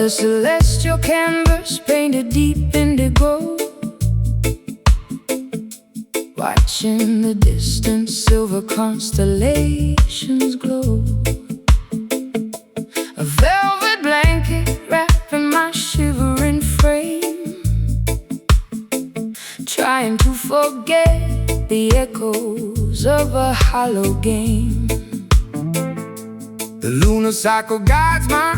The celestial canvas painted deep indigo, watching the distant silver constellations glow. A velvet blanket wrapping my shivering frame, trying to forget the echoes of a hollow game. The lunar cycle guides my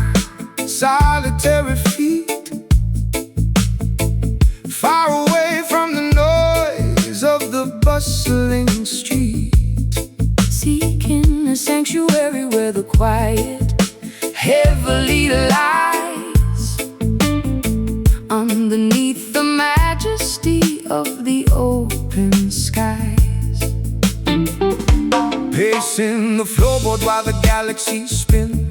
solitary feet, far away from the noise of the bustling street, seeking a sanctuary where the quiet heavily lies underneath the majesty of the open skies. Pacing the floorboard while the galaxies spin,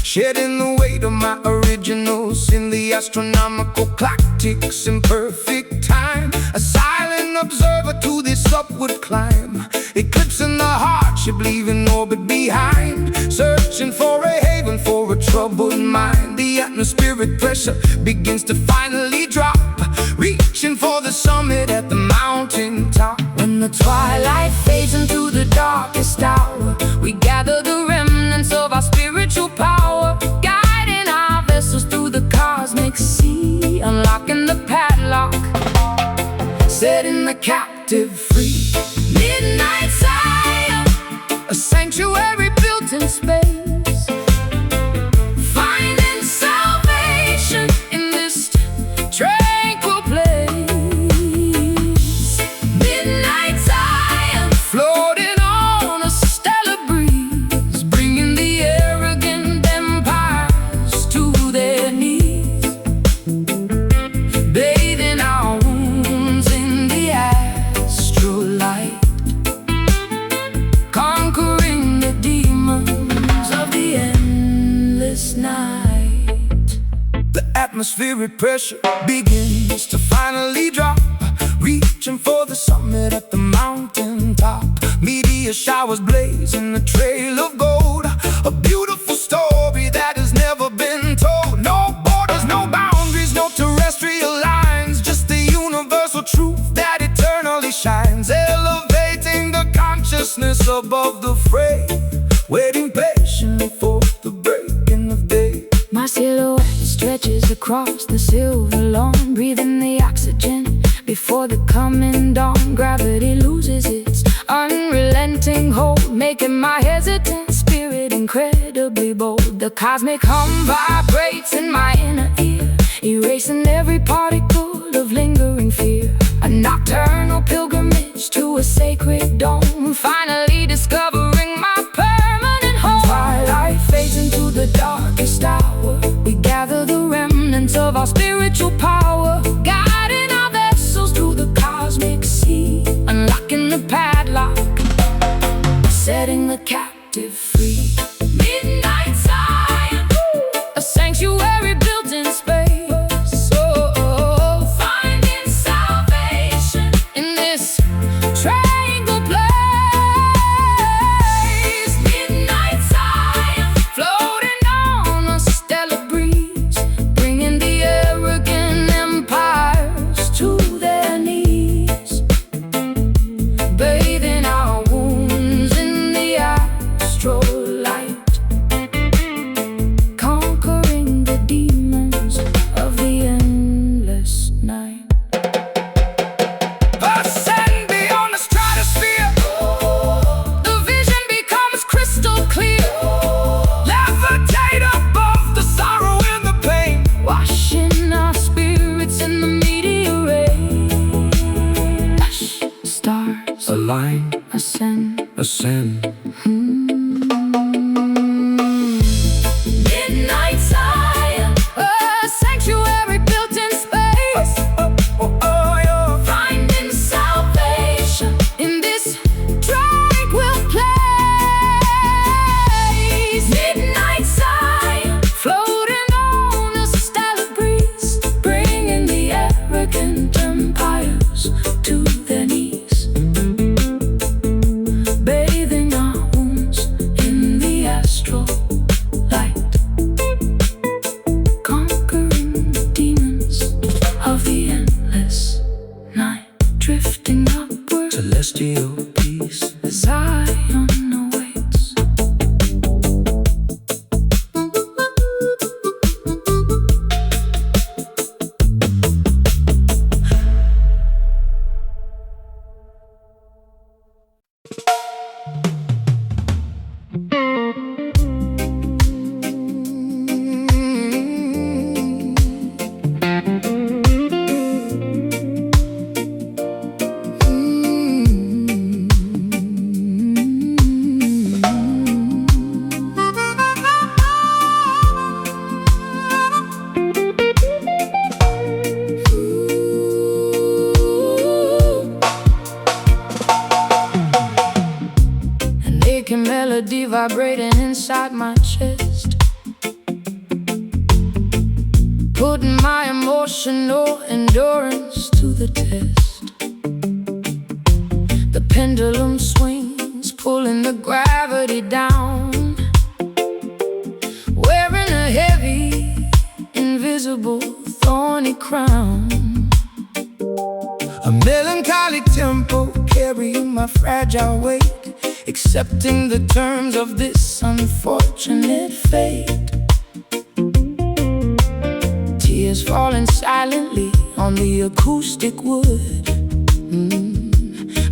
shedding the weight of my original sin. The astronomical clock ticks in perfect time, a silent observer to this upward climb, eclipsing the hardship, leaving orbit behind, searching for a haven for a troubled mind. The atmospheric pressure begins to finally drop, reaching for the summit at the mountain top. When the twilight fades into the darkest hour, we gather the remnants of our spiritual power, guiding our vessels through the cosmic sea, unlocking the padlock, setting the captive free. Midnight Zion, A sanctuary built in space, finding salvation in this tranquil place. Midnight Zion, floating on a stellar breeze, bringing the arrogant empires to their knees, bathing our wounds in the astral light, conquering the demons of the endless night. the atmospheric pressure begins to finally drop, reaching for the summit at the mountain top. Meteor showers blazing a trail of gold, a beautiful story that has never been told. No borders, no boundaries, no terrestrial lines, just the universal truth that eternally shines, elevating the consciousness above the fray, waiting patiently for the breaking of day. My silhouette stretches across the silver lawn, breathing the oxygen before the coming dawn. Gravity loses its unrelenting hold, making my hesitant spirit incredibly bold. The cosmic hum vibrates in my inner ear, erasing every particle of lingering fear. A nocturnal pilgrimage to a sacred dome, finally discovering my permanent home. Twilight fades into the darkest hour, we gather the remnants of our spiritual power, guiding our vessels through the cosmic sea, unlocking the padlock, setting the captive free. Midnight Zion, a sanctuary built in space, finding salvation in this tranquil place. Midnight Zion, floating on a stellar breeze, bringing the arrogant empires to their knees, bathing our wounds in the astral light, conquering the demons of the endless night. Ascend beyond the stratosphere, The vision becomes crystal clear, levitate above the sorrow and the pain, washing our spirits in the meteor rain. Hush, stars align, ascend. ascend. Midnight Zion, a sanctuary built in space, finding salvation in this tranquil place. Midnight Zion, floating on a stellar breeze, bringing the arrogant empires to their knees, bathing our wounds Zion awaits. Melody vibrating inside my chest, putting my emotional endurance to the test. The pendulum swings, pulling the gravity down, wearing a heavy, invisible, thorny crown. A melancholy tempo carrying my fragile weight, accepting the terms of this unfortunate fate. Tears falling silently on the acoustic wood,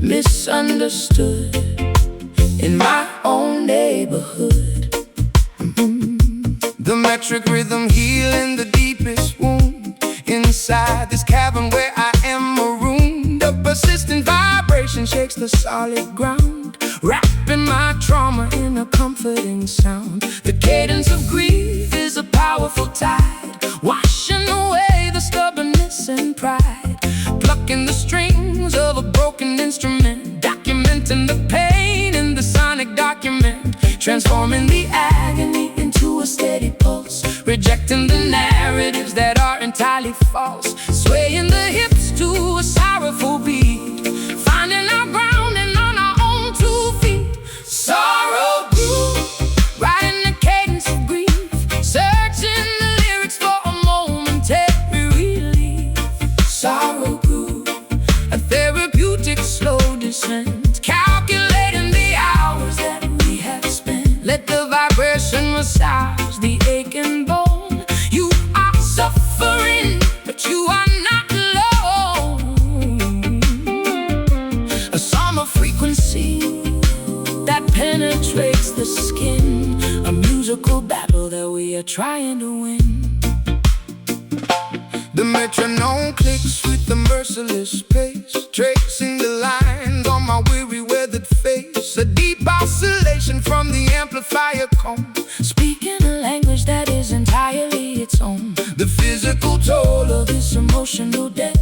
misunderstood in my own neighborhood. The metric rhythm healing the deepest wound inside this cavern where I am marooned. A persistent vibration shakes the solid ground, wrapping my trauma in a comforting sound. The cadence of grief is a powerful tide, washing away the stubbornness and pride, plucking the strings of a broken instrument, documenting the pain in the sonic document, transforming the agony into a steady pulse, rejecting the narratives that are entirely false, swaying the hips to a sorrowful beat, finding our ground and on our own 2 feet. Sorrow grew, riding the cadence of grief, searching the lyrics for a momentary relief. Sorrow grew, a therapeutic slow descent, calculating the hours that we have spent. Let the vibration massage the aching bone. You are suffering, but you are not alone. A summer frequency that penetrates the skin, a musical battle that we are trying to win. The metronome clicks with a merciless pace, tracing the lines on my weary weathered face. A deep oscillation from the amplifier cone, Speaking a language that is entirely its own. the physical toll of this emotional debt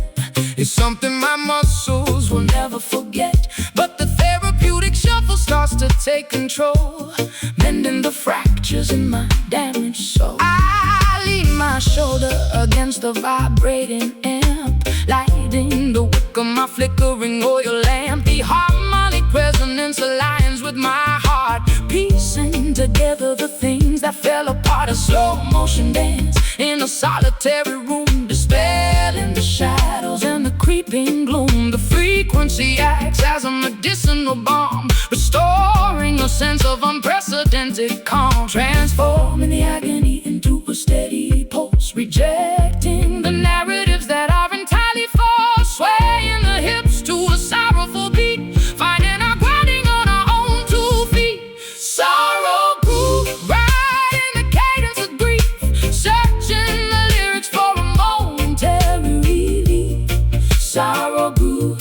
is something my muscles will never forget. But the therapeutic shuffle starts to take control, mending the fractures in my damaged soul. I lean my shoulder against the vibrating amp, lighting the wick of my flickering oil lamp. The harmonic resonance aligns with my heart, piecing together the things that fell apart. A slow motion dance in a solitary room, dispelling the shadows and the creeping gloom. The frequency acts as a medicinal balm, restoring a sense of unprecedented calm, transforming the agony into a steady pulse, rejecting the narratives that are entirely false, swaying the hips to a sorrowful beat, finding our grounding on our own 2 feet. Sorrow grew, riding the cadence of grief, searching the lyrics for a momentary relief. Sorrow grew,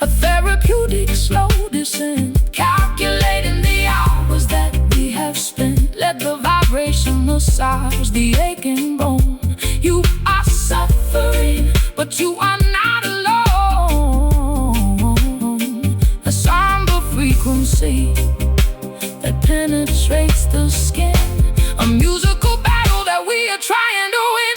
a therapeutic slow descent, calculating the hours that we have spent. Let the vibration massage the aching bone. You are suffering, but you are not alone. A somber frequency that penetrates the skin, a musical battle that we are trying to win.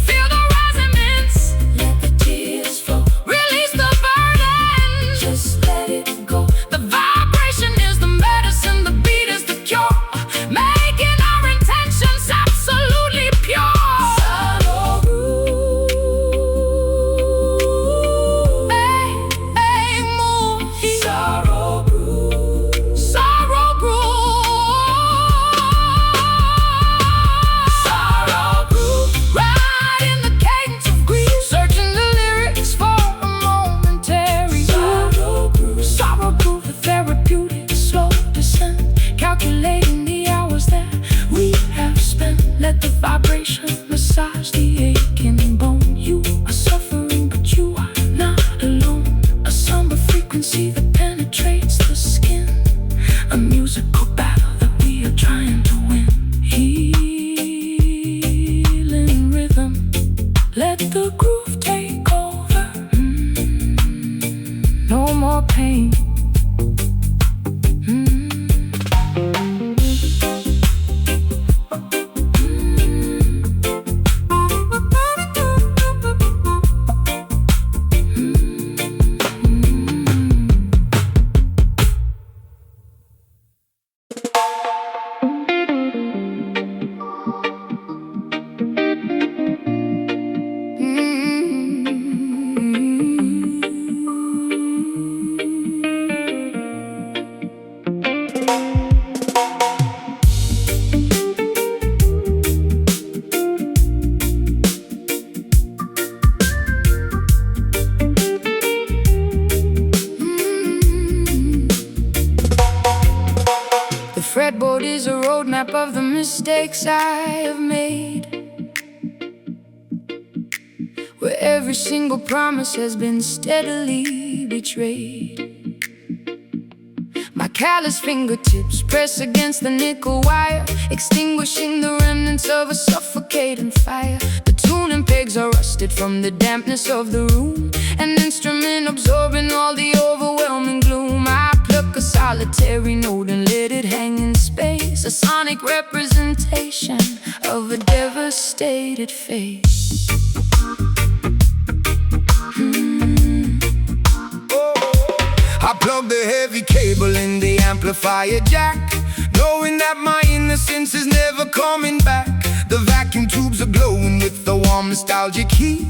Feel the resonance, let the tears flow, release the burden, just let it go. The vibration is the medicine, the beat is the cure, making our intentions absolutely pure. Sorrow grew, hey, hey, move. beats the skin. A musical battle that we are trying to win. Healing rhythm, let the groove take over. No more pain. Fretboard is a roadmap of the mistakes I have made, where every single promise has been steadily betrayed. My callous fingertips press against the nickel wire, extinguishing the remnants of a suffocating fire. The tuning pegs are rusted from the dampness of the room, an instrument absorbing all the overwhelming gloom. I pluck a solitary note and let it hang in space, a sonic representation of a devastated face. I plug the heavy cable in the amplifier jack, knowing that my innocence is never coming back. The vacuum tubes are glowing with the warm nostalgic heat,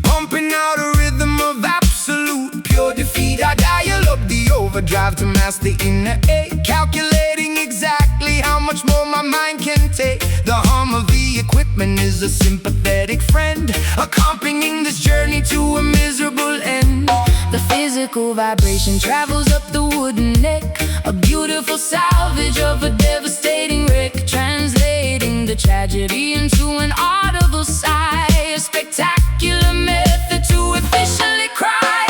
pumping out a rhythm of absolute pure defeat. I dial up the overdrive to mask the inner ache, calculating exactly how much more my mind can take. The hum of the equipment is a sympathetic friend, accompanying this journey to a miserable end. The physical vibration travels up the wooden neck, a beautiful salvage of a devastating wreck, translating the tragedy into an audible sigh, a spectacular method to efficiently cry.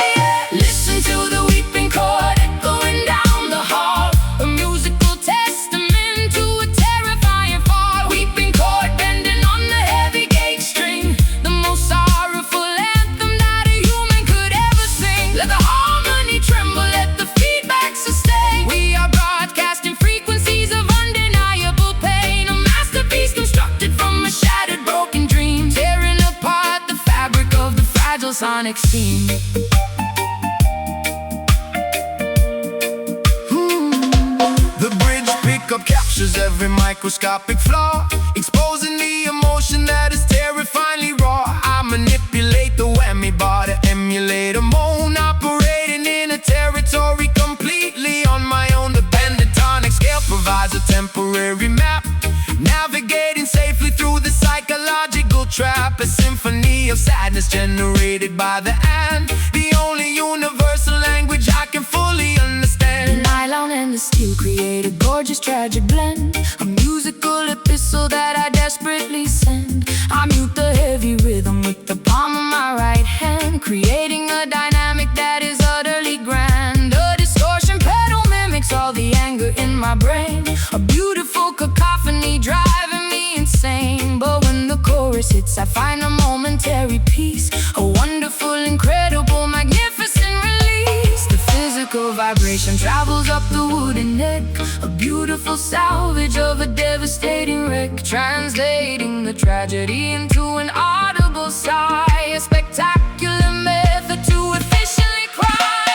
Listen to the weeping chord echoing down the hall, a musical testament to a terrifying fall. Weeping chord bending on the heavy gauge string, the most sorrowful anthem that a human could ever sing. Let the harmony tremble, let the feedback sustain. We are broadcasting frequencies of undeniable pain, a masterpiece constructed from a shattered, broken dream, tearing apart the fabric of the fragile sonic scheme. The bridge pickup captures every microscopic flaw, exposing the emotion that is terrifyingly raw. I manipulate the whammy bar to emulate a moan, operating in a territory completely on my own. The pentatonic scale provides a temporary map, navigating safely through the psychological trap, a symphony of sadness generated by the and, the only universal language I can fully understand. The nylon and the steel create a gorgeous tragic blend, a musical epistle that I desperately send. I mute the heavy rhythm with the palm of my right hand, creating a dynamic that is utterly grand. A distortion pedal mimics all the anger in my brain, a beautiful cacophony driving me insane. But when the chorus hits, I find a momentary peace, a wonderful, incredible, magnificent release. The physical vibration travels up the wooden neck, a beautiful salvage of a devastating wreck, translating the tragedy into an audible sigh, a spectacular method to efficiently cry.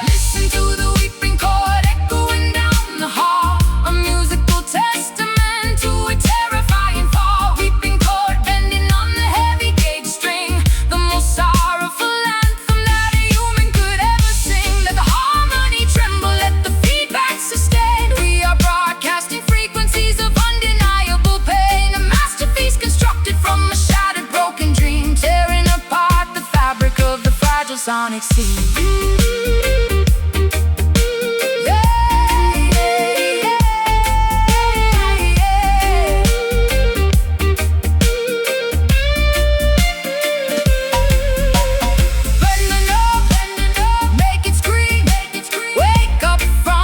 Listen to the weeping chord echoing down the hall, a musical testament to a terrifying fall. Weeping chord bending on the heavy gauge string, the most sorrowful anthem that a human could ever sing. Let the harmony tremble, let the feedback sustain. We are broadcasting frequencies of undeniable pain, a masterpiece constructed from a shattered, broken dream, tearing apart the fabric of the fragile sonic scene. Make it scream, wake up from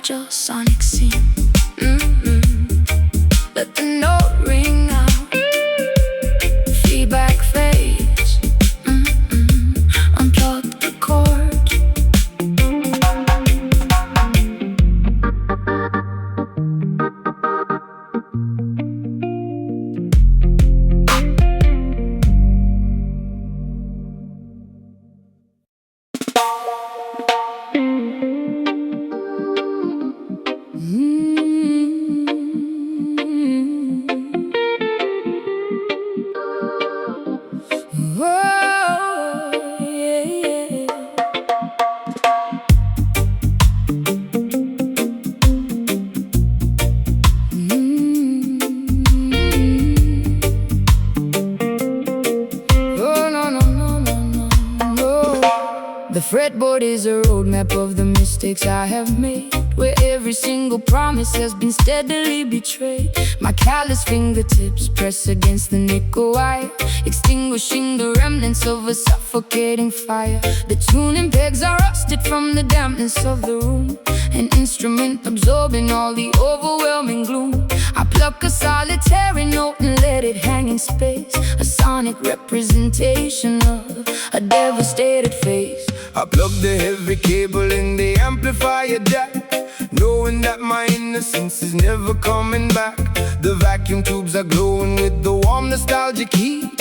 fragile sonic scene. Let the note ring out, feedback fades. Unplug the cord. The fretboard is a roadmap of the mistakes I have made, where every single promise has been steadily betrayed. My callous fingertips press against the nickel wire, extinguishing the remnants of a suffocating fire. The tuning pegs are rusted from the dampness of the room, an instrument absorbing all the overwhelming gloom. I pluck a solitary note and let it hang in space, a sonic representation of a devastated face. I plug the heavy cable in the amplifier jack, knowing that my innocence is never coming back. The vacuum tubes are glowing with the warm nostalgic heat,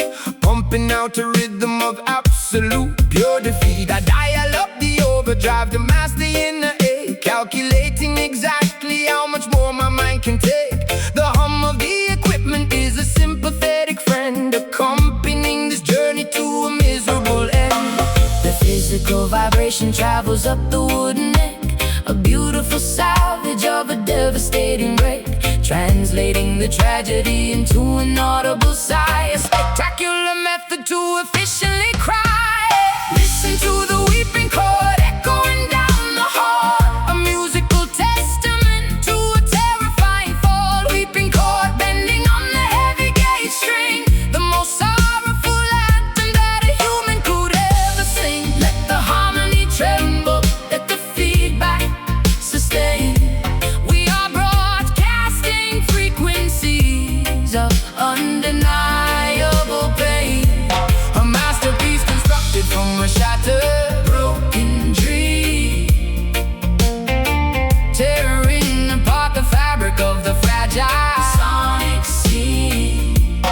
pumping out a rhythm of absolute pure defeat. I dial up the overdrive to mask the inner ache, calculating exactly how much more my mind can take. The hum of the equipment is a sympathetic friend, accompanying this journey to a miserable end. The physical vibration travels up the wooden neck, a beautiful salvage of a devastating wreck, translating the tragedy into an audible sigh, a spectacular method to efficiently cry. Listen to the weeping chord echoing down the hall, a musical testament to a terrifying fall. Weeping chord bending on the heavy gauge string, the most sorrowful anthem that a human could ever sing. Let the harmony tremble, let the feedback sustain. We are broadcasting frequencies of undeniable pain, a masterpiece constructed from a shattered, broken dream, tearing apart the fabric of the fragile sonic scene.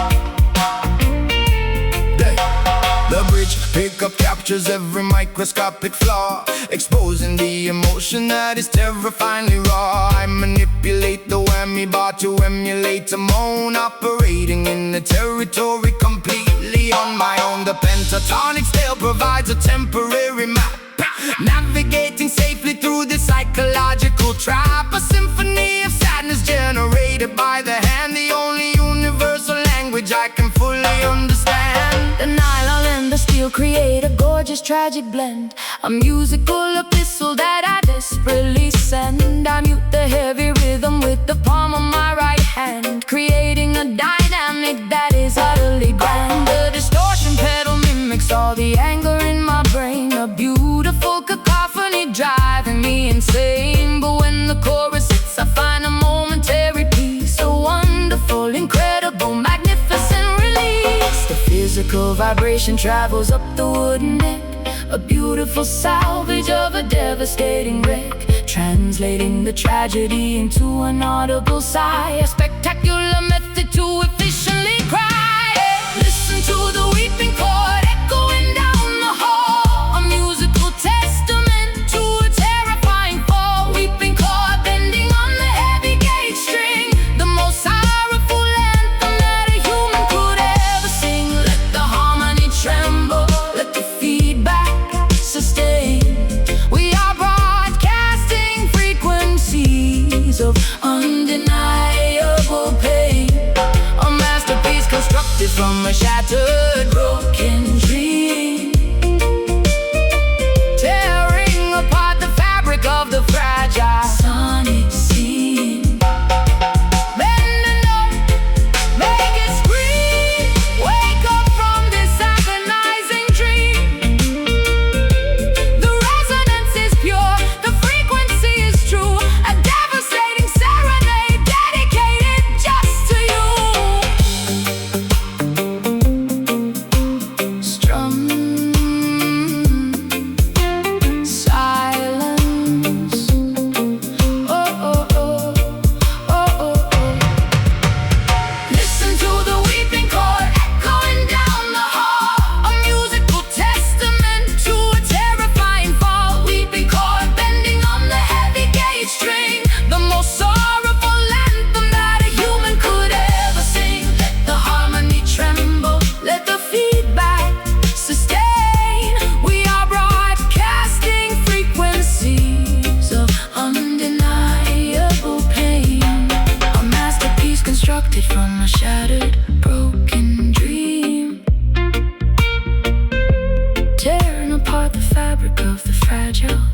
The bridge pickup captures every microscopic flaw, exposing the emotion that is terrifyingly raw. I manipulate the whammy bar to emulate a moan, operating in the territory completely on my own. The pentatonic scale provides a temporary map, navigating safely through the psychological trap, a symphony of sadness generated by the hand, the only universal language I can fully understand. The nylon and the steel create a gorgeous tragic blend, a musical epistle that I desperately send. I mute the heavy rhythm with the palm of my right hand, creating a dynamic that is utterly grand. The distortion pedal mimics all the anger in my brain, a beautiful cacophony driving me insane. But when the chorus hits, I find a momentary peace, a wonderful, incredible, magnificent release. The physical vibration travels up the wooden neck, a beautiful salvage of a devastating wreck, translating the tragedy into an audible sigh, a spectacular method to efficiently cry. Listen to the weeping chord echoing down the hall, a musical testament to a terrifying fall. Weeping chord bending on the heavy gauge string, the most sorrowful anthem that a human could ever sing. Let the harmony tremble, let the feedback sustain. We are broadcasting frequencies of undeniable pain, a masterpiece constructed from a shattered, broken dream, tearing apart the fabric of the fragile sonic scene. Bend the note, make it scream, wake up from this agonizing dream. The resonance is pure, the frequency is true, a from a shattered, broken dream, tearing apart the fabric of the fragile.